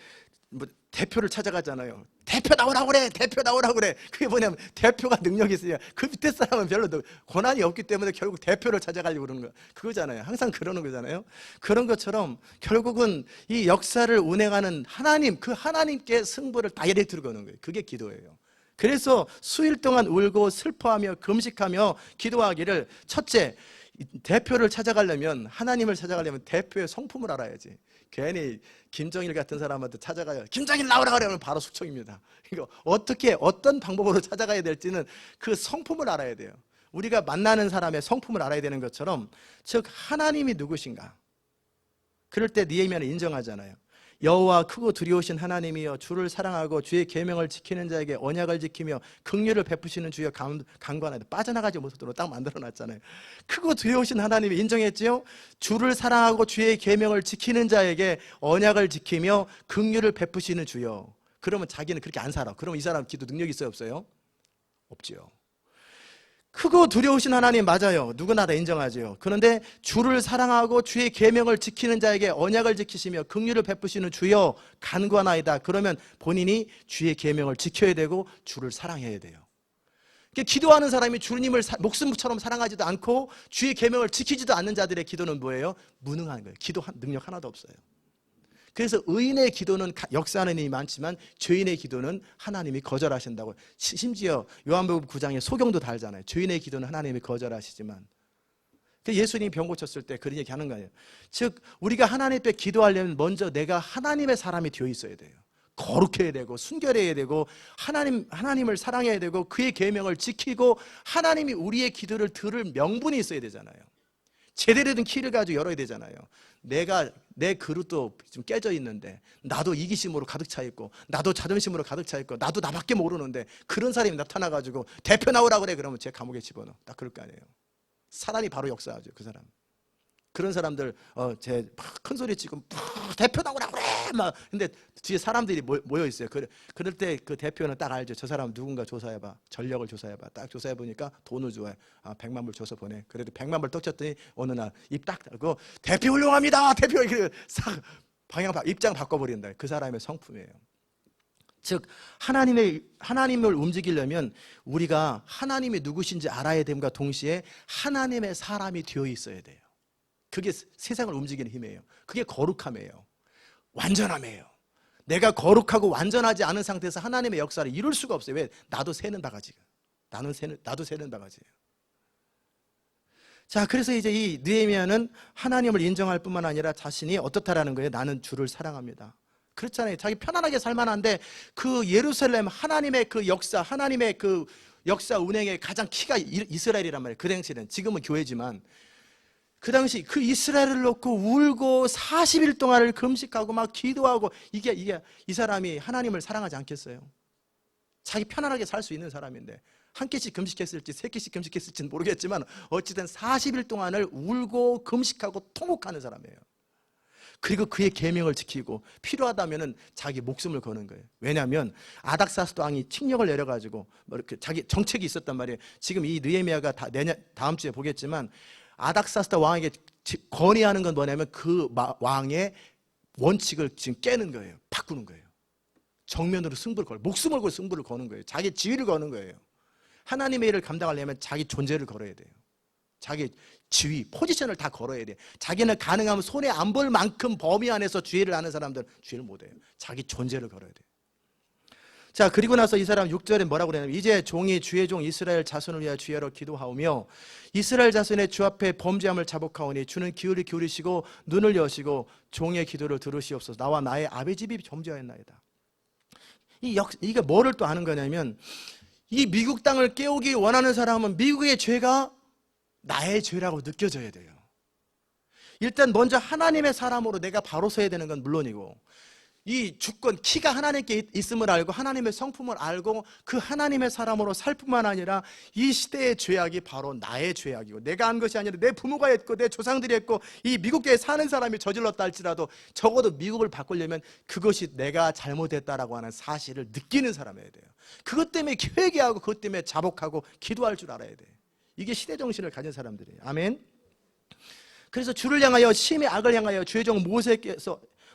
뭐 대표를 찾아가잖아요. 대표 나오라고 그래, 대표 나오라고 그래. 그게 뭐냐면 대표가 능력이 있으냐. 그 밑에 사람은 별로 권한이 없기 때문에 결국 대표를 찾아가려고 그러는 거 그거잖아요. 항상 그러는 거잖아요. 그런 것처럼 결국은 이 역사를 운행하는 하나님, 그 하나님께 승부를 다이렉트로 거는 거예요. 그게 기도예요. 그래서 수일 동안 울고 슬퍼하며 금식하며 기도하기를, 첫째, 대표를 찾아가려면, 하나님을 찾아가려면 대표의 성품을 알아야지. 괜히 김정일 같은 사람한테 찾아가요. 김정일 나오라 그러면 바로 숙청입니다. 이거 어떻게 어떤 방법으로 찾아가야 될지는 그 성품을 알아야 돼요. 우리가 만나는 사람의 성품을 알아야 되는 것처럼, 즉 하나님이 누구신가? 그럴 때 느헤미야는 인정하잖아요. 여호와 크고 두려우신 하나님이여, 주를 사랑하고 주의 계명을 지키는 자에게 언약을 지키며 긍휼을 베푸시는 주여 간구하나이다. 빠져나가지 못하도록 딱 만들어놨잖아요. 크고 두려우신 하나님이 인정했지요. 주를 사랑하고 주의 계명을 지키는 자에게 언약을 지키며 긍휼을 베푸시는 주여. 그러면 자기는 그렇게 안 살아. 그러면 이 사람 기도 능력이 있어요, 없어요? 없지요. 크고 두려우신 하나님 맞아요. 누구나 다 인정하죠. 그런데 주를 사랑하고 주의 계명을 지키는 자에게 언약을 지키시며 긍휼을 베푸시는 주여 간구하나이다. 그러면 본인이 주의 계명을 지켜야 되고 주를 사랑해야 돼요. 기도하는 사람이 주님을 목숨처럼 사랑하지도 않고 주의 계명을 지키지도 않는 자들의 기도는 뭐예요? 무능한 거예요. 기도 능력 하나도 없어요. 그래서 의인의 기도는 역사하는 힘이 많지만 죄인의 기도는 하나님이 거절하신다고. 심지어 요한복음 9장에 소경도 달잖아요. 죄인의 기도는 하나님이 거절하시지만. 예수님이 병 고쳤을 때 그런 얘기 하는 거예요. 즉 우리가 하나님 앞에 기도하려면 먼저 내가 하나님의 사람이 되어 있어야 돼요. 거룩해야 되고 순결해야 되고 하나님을 사랑해야 되고 그의 계명을 지키고 하나님이 우리의 기도를 들을 명분이 있어야 되잖아요. 제대로 된 키를 가지고 열어야 되잖아요. 내 그릇도 좀 깨져 있는데, 나도 이기심으로 가득 차 있고, 나도 자존심으로 가득 차 있고, 나도 나밖에 모르는데 그런 사람이 나타나가지고 대표 나오라 그래 그러면 제 감옥에 집어넣어. 딱 그럴 거 아니에요. 사단이 바로 역사하죠. 그 사람. 그런 사람들 제 큰 소리 치고 대표 나오라 그래 막. 근데 뒤에 사람들이 모여 있어요. 그럴 때 그 대표는 딱 알죠. 저 사람 누군가 조사해봐. 전력을 조사해봐. 딱 조사해보니까 돈을 줘요. 100만 불 줘서 보내. 그래도 100만 불 떡 쳤더니 어느 날 입 딱 닫고 대표 훌륭합니다. 대표 이렇게 싹 입장 바꿔버린다. 그 사람의 성품이에요. 즉 하나님을 움직이려면 우리가 하나님이 누구신지 알아야 됨과 동시에 하나님의 사람이 되어 있어야 돼요. 그게 세상을 움직이는 힘이에요. 그게 거룩함이에요. 완전함이에요. 내가 거룩하고 완전하지 않은 상태에서 하나님의 역사를 이룰 수가 없어요. 왜? 나도 새는 바가지가. 나도 새는 바가지예요. 자, 그래서 이제 이 느헤미야는 하나님을 인정할 뿐만 아니라 자신이 어떻다라는 거예요. 나는 주를 사랑합니다. 그렇잖아요. 자기 편안하게 살만한데 그 예루살렘 하나님의 그 역사, 하나님의 그 역사 운행의 가장 키가 이스라엘이란 말이에요. 그 당시에는. 지금은 교회지만 그 당시 그 이스라엘을 놓고 울고 40일 동안을 금식하고 막 기도하고, 이게 이 사람이 하나님을 사랑하지 않겠어요? 자기 편안하게 살 수 있는 사람인데 한 끼씩 금식했을지 3끼씩 금식했을지는 모르겠지만 어쨌든 40일 동안을 울고 금식하고 통곡하는 사람이에요. 그리고 그의 계명을 지키고 필요하다면은 자기 목숨을 거는 거예요. 왜냐하면 아닥사스도 왕이 칙령을 내려가지고 뭐 이렇게 자기 정책이 있었단 말이에요. 지금 이 느헤미야가 다음 주에 보겠지만 아닥사스다 왕에게 건의하는 건 뭐냐면 그 왕의 원칙을 지금 깨는 거예요. 바꾸는 거예요. 정면으로 승부를 걸고 목숨을 걸고 승부를 거는 거예요. 자기 지위를 거는 거예요. 하나님의 일을 감당하려면 자기 존재를 걸어야 돼요. 자기 지위, 포지션을 다 걸어야 돼요. 자기는 가능하면 손에 안 볼 만큼 범위 안에서 주의를 하는 사람들은 주의를 못해요. 자기 존재를 걸어야 돼요. 자, 그리고 나서 이 사람 6절에 뭐라고 그러냐면, 이제 종이 주의 종 이스라엘 자손을 위하여 주여로 기도하오며 이스라엘 자손의 주 앞에 범죄함을 자복하오니 주는 기울이 기울이시고 눈을 여시고 종의 기도를 들으시옵소서. 나와 나의 아비 집이 범죄하였나이다. 이게 뭐를 또 아는 거냐면, 이 미국 땅을 깨우기 원하는 사람은 미국의 죄가 나의 죄라고 느껴져야 돼요. 일단 먼저 하나님의 사람으로 내가 바로 서야 되는 건 물론이고, 이 주권, 키가 하나님께 있음을 알고 하나님의 성품을 알고 그 하나님의 사람으로 살 뿐만 아니라 이 시대의 죄악이 바로 나의 죄악이고, 내가 한 것이 아니라 내 부모가 했고 내 조상들이 했고 이 미국계에 사는 사람이 저질렀다 할지라도 적어도 미국을 바꾸려면 그것이 내가 잘못했다라고 하는 사실을 느끼는 사람이어야 돼요. 그것 때문에 회개하고 그것 때문에 자복하고 기도할 줄 알아야 돼. 이게 시대정신을 가진 사람들이에요. 아멘. 그래서 주를 향하여 심히 악을 향하여 주의 종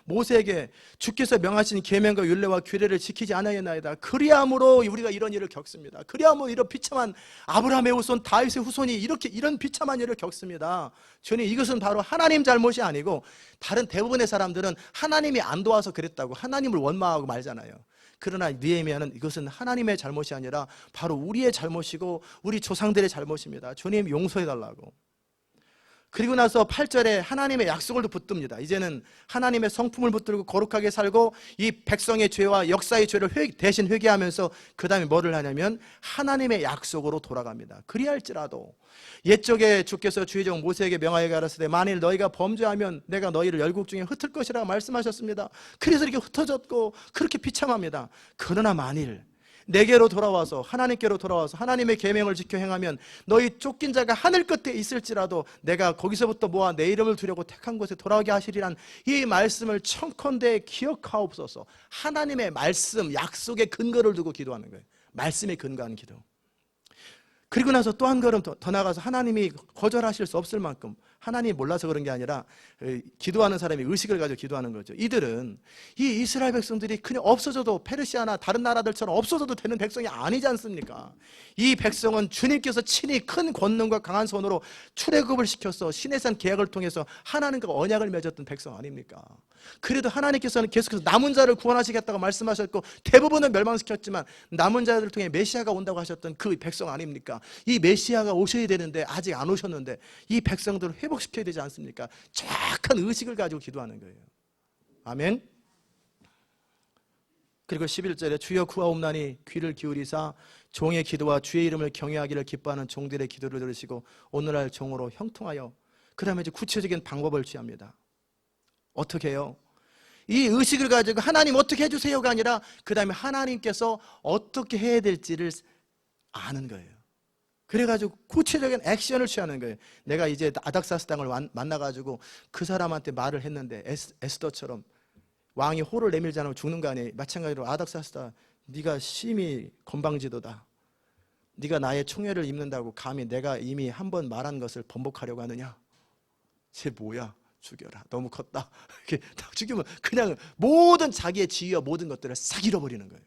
모세에게 주께서 명하신 계명과 율례와 규례를 지키지 않았나이다. 그리함으로 우리가 이런 일을 겪습니다. 그리함으로 이런 비참한 아브라함의 후손 다윗의 후손이 이런 비참한 일을 겪습니다. 주님, 이것은 바로 하나님 잘못이 아니고, 다른 대부분의 사람들은 하나님이 안 도와서 그랬다고 하나님을 원망하고 말잖아요. 그러나 느헤미야는 이것은 하나님의 잘못이 아니라 바로 우리의 잘못이고 우리 조상들의 잘못입니다. 주님, 용서해달라고. 그리고 나서 8절에 하나님의 약속을 붙듭니다. 이제는 하나님의 성품을 붙들고 거룩하게 살고 이 백성의 죄와 역사의 죄를 대신 회개하면서 그 다음에 뭐를 하냐면 하나님의 약속으로 돌아갑니다. 그리할지라도 옛적에 주께서 주의 종 모세에게 명하여 가라사대 만일 너희가 범죄하면 내가 너희를 열국 중에 흩을 것이라 말씀하셨습니다. 그래서 이렇게 흩어졌고 그렇게 비참합니다. 그러나 만일 내게로 돌아와서 하나님께로 돌아와서 하나님의 계명을 지켜 행하면 너희 쫓긴 자가 하늘 끝에 있을지라도 내가 거기서부터 모아 내 이름을 두려고 택한 곳에 돌아오게 하시리란 이 말씀을 청컨대 기억하옵소서. 하나님의 말씀, 약속의 근거를 두고 기도하는 거예요. 말씀에 근거하는 기도. 그리고 나서 또 한 걸음 더 나가서 하나님이 거절하실 수 없을 만큼, 하나님이 몰라서 그런 게 아니라 기도하는 사람이 의식을 가지고 기도하는 거죠. 이들은 이 이스라엘 백성들이 그냥 없어져도, 페르시아나 다른 나라들처럼 없어져도 되는 백성이 아니지 않습니까? 이 백성은 주님께서 친히 큰 권능과 강한 손으로 출애굽을 시켜서 시내산 계약을 통해서 하나님과 언약을 맺었던 백성 아닙니까? 그래도 하나님께서는 계속해서 남은 자를 구원하시겠다고 말씀하셨고 대부분은 멸망시켰지만 남은 자들을 통해 메시아가 온다고 하셨던 그 백성 아닙니까? 이 메시아가 오셔야 되는데 아직 안 오셨는데 이 백성들을 회복시켜야 되지 않습니까? 정확한 의식을 가지고 기도하는 거예요. 아멘. 그리고 11절에 주여 구하옵나니 귀를 기울이사 종의 기도와 주의 이름을 경외하기를 기뻐하는 종들의 기도를 들으시고 오늘날 종으로 형통하여, 그 다음에 이제 구체적인 방법을 취합니다. 어떻게 해요? 이 의식을 가지고 하나님 어떻게 해주세요가 아니라 그 다음에 하나님께서 어떻게 해야 될지를 아는 거예요. 그래가지고 구체적인 액션을 취하는 거예요. 내가 이제 아닥사스 땅을 만나가지고 그 사람한테 말을 했는데 에스더처럼 왕이 호를 내밀지 않으면 죽는 거 아니에요. 마찬가지로 아닥사스다, 네가 심히 건방지도다. 네가 나의 총애를 입는다고 감히 내가 이미 한 번 말한 것을 번복하려고 하느냐? 쟤 뭐야? 죽여라. 너무 컸다. 이렇게 딱 죽이면 그냥 모든 자기의 지위와 모든 것들을 싹 잃어버리는 거예요.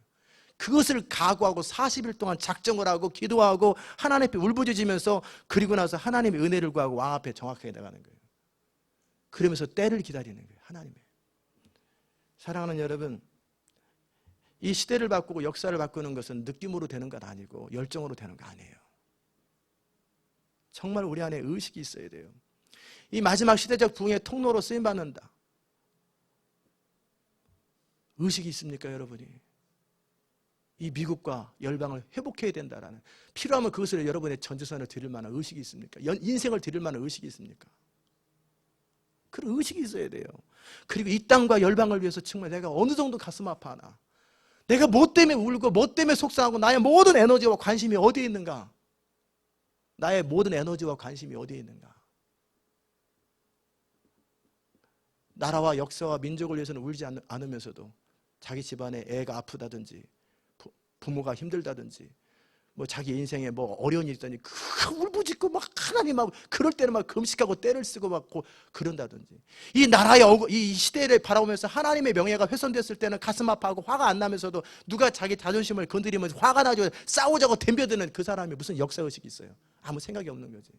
그것을 각오하고 40일 동안 작정을 하고 기도하고 하나님 앞에 울부짖으면서, 그리고 나서 하나님의 은혜를 구하고 왕 앞에 정확하게 나가는 거예요. 그러면서 때를 기다리는 거예요. 하나님의. 사랑하는 여러분, 이 시대를 바꾸고 역사를 바꾸는 것은 느낌으로 되는 건 아니고 열정으로 되는 거 아니에요. 정말 우리 안에 의식이 있어야 돼요. 이 마지막 시대적 부흥의 통로로 쓰임받는다. 의식이 있습니까, 여러분이? 이 미국과 열방을 회복해야 된다라는, 필요하면 그것을 여러분의 전재산을 드릴 만한 의식이 있습니까? 인생을 드릴 만한 의식이 있습니까? 그런 의식이 있어야 돼요. 그리고 이 땅과 열방을 위해서 정말 내가 어느 정도 가슴 아파하나, 내가 뭐 때문에 울고 뭐 때문에 속상하고 나의 모든 에너지와 관심이 어디에 있는가? 나의 모든 에너지와 관심이 어디에 있는가? 나라와 역사와 민족을 위해서는 울지 않으면서도 자기 집안에 애가 아프다든지 부모가 힘들다든지 뭐 자기 인생에 뭐 어려운 일이 있다니 울부짖고 막 하나님하고, 그럴 때는 막 금식하고 때를 쓰고 막 그런다든지, 이 나라의 이 시대를 바라보면서 하나님의 명예가 훼손됐을 때는 가슴 아파하고 화가 안 나면서도 누가 자기 자존심을 건드리면 화가 나죠. 싸우자고 덤벼드는 그 사람이 무슨 역사의식이 있어요? 아무 생각이 없는 거지.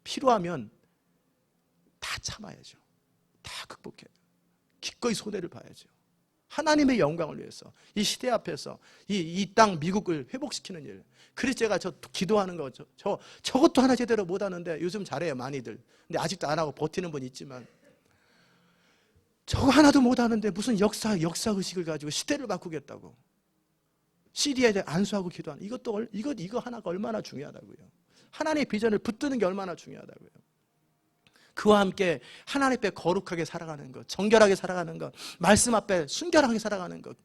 필요하면 다 참아야죠. 다 극복해요. 기꺼이 손해를 봐야죠. 하나님의 영광을 위해서 이 시대 앞에서 이 땅 미국을 회복시키는 일. 그래서 제가 기도하는 거죠. 저것도 하나 제대로 못하는데 요즘 잘해요, 많이들. 근데 아직도 안 하고 버티는 분 있지만, 저거 하나도 못하는데 무슨 역사의식을 가지고 시대를 바꾸겠다고 시리아에 대해 안수하고 기도하는, 이거 하나가 얼마나 중요하다고요. 하나님의 비전을 붙드는 게 얼마나 중요하다고요. 그와 함께 하나님 앞에 거룩하게 살아가는 것, 정결하게 살아가는 것, 말씀 앞에 순결하게 살아가는 것,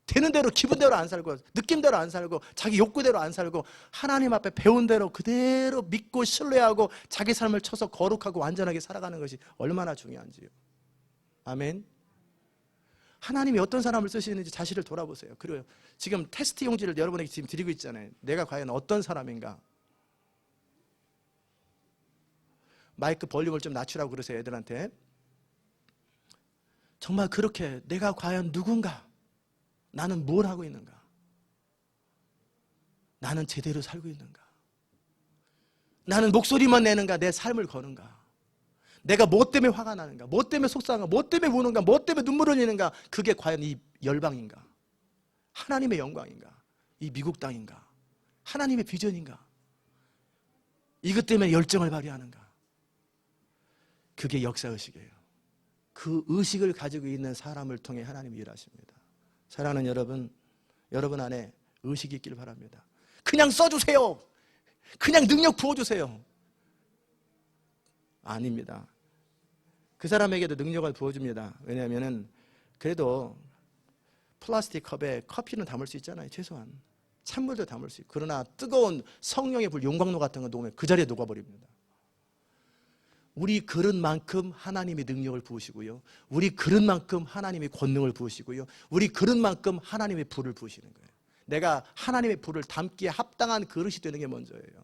되는 대로 기분대로 안 살고 느낌대로 안 살고 자기 욕구대로 안 살고 하나님 앞에 배운 대로 그대로 믿고 신뢰하고 자기 삶을 쳐서 거룩하고 완전하게 살아가는 것이 얼마나 중요한지요. 아멘. 하나님이 어떤 사람을 쓰시는지 자신을 돌아보세요. 그리고 지금 테스트 용지를 여러분에게 지금 드리고 있잖아요. 내가 과연 어떤 사람인가? 마이크 볼륨을 좀 낮추라고 그러세요, 애들한테. 정말 그렇게 내가 과연 누군가? 나는 뭘 하고 있는가? 나는 제대로 살고 있는가? 나는 목소리만 내는가? 내 삶을 거는가? 내가 뭐 때문에 화가 나는가? 뭐 때문에 속상한가? 뭐 때문에 우는가? 뭐 때문에 눈물을 흘리는가? 그게 과연 이 열방인가? 하나님의 영광인가? 이 미국 땅인가? 하나님의 비전인가? 이것 때문에 열정을 발휘하는가? 그게 역사의식이에요. 그 의식을 가지고 있는 사람을 통해 하나님이 일하십니다. 사랑하는 여러분, 여러분 안에 의식이 있길 바랍니다. 그냥 써주세요. 그냥 능력 부어주세요. 아닙니다. 그 사람에게도 능력을 부어줍니다. 왜냐하면 그래도 플라스틱 컵에 커피는 담을 수 있잖아요. 최소한 찬물도 담을 수 있고. 그러나 뜨거운 성령의 불, 용광로 같은 거 놓으면 그 자리에 녹아버립니다. 우리 그릇만큼 하나님이 능력을 부으시고요, 우리 그릇만큼 하나님이 권능을 부으시고요, 우리 그릇만큼 하나님의 불을 부으시는 거예요. 내가 하나님의 불을 담기에 합당한 그릇이 되는 게 먼저예요.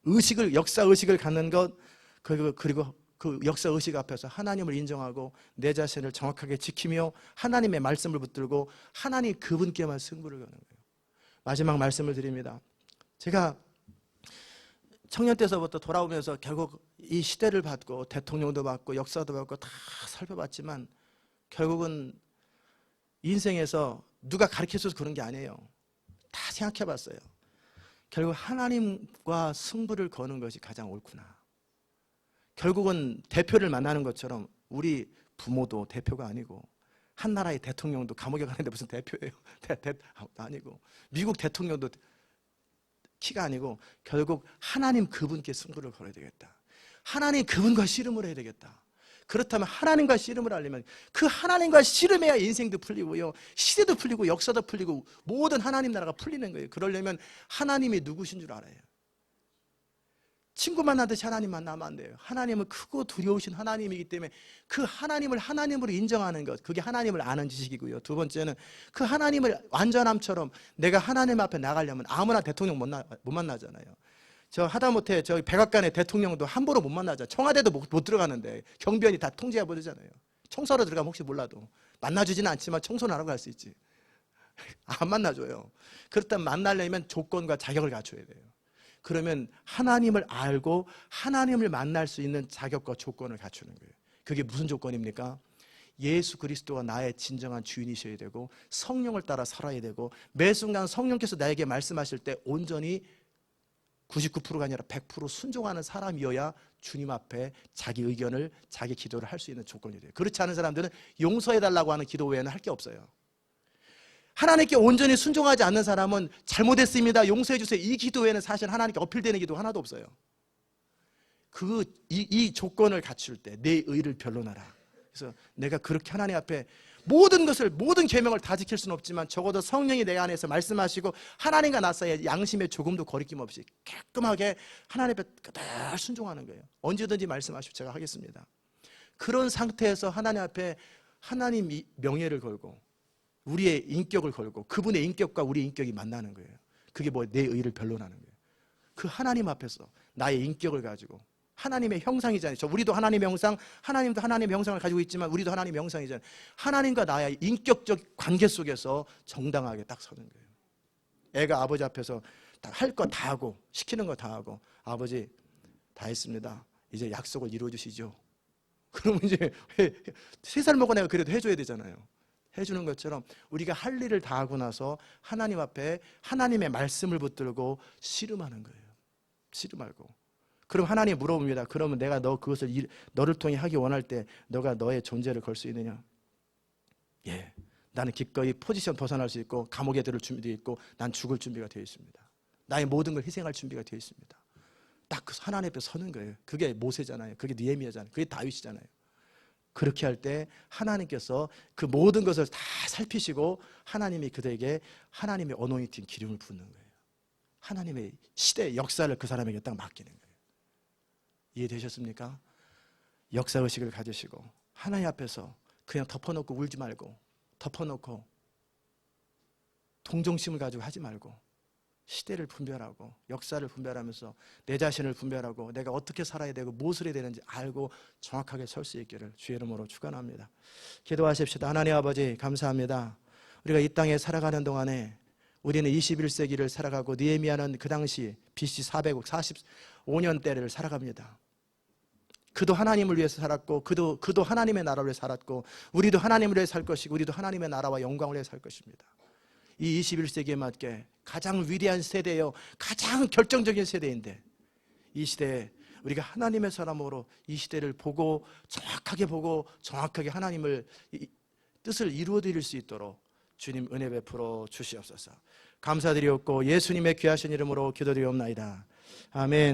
의식을, 역사의식을 갖는 것, 그리고 그 역사의식 앞에서 하나님을 인정하고 내 자신을 정확하게 지키며 하나님의 말씀을 붙들고 하나님 그분께만 승부를 거는 거예요. 마지막 말씀을 드립니다. 제가 청년 때서부터 돌아오면서 결국 이 시대를 받고 대통령도 받고 역사도 받고 다 살펴봤지만 결국은 인생에서 누가 가르쳐줘서 그런 게 아니에요. 다 생각해봤어요. 결국 하나님과 승부를 거는 것이 가장 옳구나. 결국은 대표를 만나는 것처럼 우리 부모도 대표가 아니고 한 나라의 대통령도 감옥에 가는데 무슨 대표예요? 아니고 미국 대통령도 키가 아니고 결국 하나님 그분께 승부를 걸어야 되겠다. 하나님 그분과 씨름을 해야 되겠다. 그렇다면 하나님과 씨름을 하려면 그 하나님과 씨름해야 인생도 풀리고요, 시대도 풀리고 역사도 풀리고 모든 하나님 나라가 풀리는 거예요. 그러려면 하나님이 누구신 줄 알아요. 친구 만나듯이 하나님 만나면 안 돼요. 하나님은 크고 두려우신 하나님이기 때문에 그 하나님을 하나님으로 인정하는 것, 그게 하나님을 아는 지식이고요. 두 번째는 그 하나님을 완전함처럼 내가 하나님 앞에 나가려면 아무나 대통령 못 만나잖아요. 저 하다못해 저 백악관의 대통령도 함부로 못 만나잖아요. 청와대도 못 들어가는데 경비원이 다 통제해 버리잖아요. 청소하러 들어가면 혹시 몰라도 만나주지는 않지만 청소는 하러 갈 수 있지. 안 만나줘요. 그렇다면 만나려면 조건과 자격을 갖춰야 돼요. 그러면 하나님을 알고 하나님을 만날 수 있는 자격과 조건을 갖추는 거예요. 그게 무슨 조건입니까? 예수 그리스도가 나의 진정한 주인이셔야 되고 성령을 따라 살아야 되고 매 순간 성령께서 나에게 말씀하실 때 온전히 99%가 아니라 100% 순종하는 사람이어야 주님 앞에 자기 의견을, 자기 기도를 할 수 있는 조건이 돼요. 그렇지 않은 사람들은 용서해달라고 하는 기도 외에는 할 게 없어요. 하나님께 온전히 순종하지 않는 사람은 잘못했습니다, 용서해 주세요, 이 기도 외에는 사실 하나님께 어필되는 기도 하나도 없어요. 이 조건을 갖출 때 내 의를 변론하라. 그래서 내가 그렇게 하나님 앞에 모든 것을, 모든 계명을 다 지킬 수는 없지만 적어도 성령이 내 안에서 말씀하시고 하나님과 나 사이에 양심에 조금도 거리낌 없이 깔끔하게 하나님 앞에 그대로 순종하는 거예요. 언제든지 말씀하시고 제가 하겠습니다. 그런 상태에서 하나님 앞에 하나님 명예를 걸고 우리의 인격을 걸고 그분의 인격과 우리의 인격이 만나는 거예요. 그게 뭐 내 의를 변론하는 거예요. 그 하나님 앞에서 나의 인격을 가지고, 하나님의 형상이잖아요. 우리도 하나님의 형상, 하나님도 하나님의 형상을 가지고 있지만 우리도 하나님의 형상이잖아요. 하나님과 나의 인격적 관계 속에서 정당하게 딱 서는 거예요. 애가 아버지 앞에서 할 거 다 하고 시키는 거 다 하고, 아버지 다 했습니다, 이제 약속을 이루어 주시죠. 그러면 이제 3살 먹은 애가 그래도 해줘야 되잖아요. 해주는 것처럼 우리가 할 일을 다 하고 나서 하나님 앞에 하나님의 말씀을 붙들고 씨름하는 거예요. 씨름하고. 그럼 하나님이 물어봅니다. 그러면 내가 그것을 너를 통해 하기 원할 때 너가 너의 존재를 걸 수 있느냐? 예, 나는 기꺼이 포지션 벗어날 수 있고 감옥에 들을 준비되어 있고 난 죽을 준비가 되어 있습니다. 나의 모든 걸 희생할 준비가 되어 있습니다. 딱 하나님 앞에 서는 거예요. 그게 모세잖아요. 그게 느헤미야잖아요. 그게 다윗이잖아요. 그렇게 할 때 하나님께서 그 모든 것을 다 살피시고 하나님이 그들에게 하나님의 어노인팅 기름을 붓는 거예요. 하나님의 시대의 역사를 그 사람에게 딱 맡기는 거예요. 이해되셨습니까? 역사의식을 가지시고 하나님 앞에서 그냥 덮어놓고 울지 말고, 덮어놓고 동정심을 가지고 하지 말고, 시대를 분별하고 역사를 분별하면서 내 자신을 분별하고 내가 어떻게 살아야 되고 무엇을 해야 되는지 알고 정확하게 설 수 있기를 주의 이름으로 축원합니다. 기도하십시다. 하나님 아버지 감사합니다. 우리가 이 땅에 살아가는 동안에 우리는 21세기를 살아가고 느헤미야는 그 당시 BC 445년대를 살아갑니다. 그도 하나님을 위해서 살았고 그도 하나님의 나라를 위해 살았고 우리도 하나님을 위해 살 것이고 우리도 하나님의 나라와 영광을 위해 살 것입니다. 이 21세기에 맞게 가장 위대한 세대요, 가장 결정적인 세대인데 이 시대에 우리가 하나님의 사람으로 이 시대를 보고 정확하게 하나님을 뜻을 이루어드릴 수 있도록 주님 은혜 베풀어 주시옵소서. 감사드리옵고 예수님의 귀하신 이름으로 기도드리옵나이다. 아멘.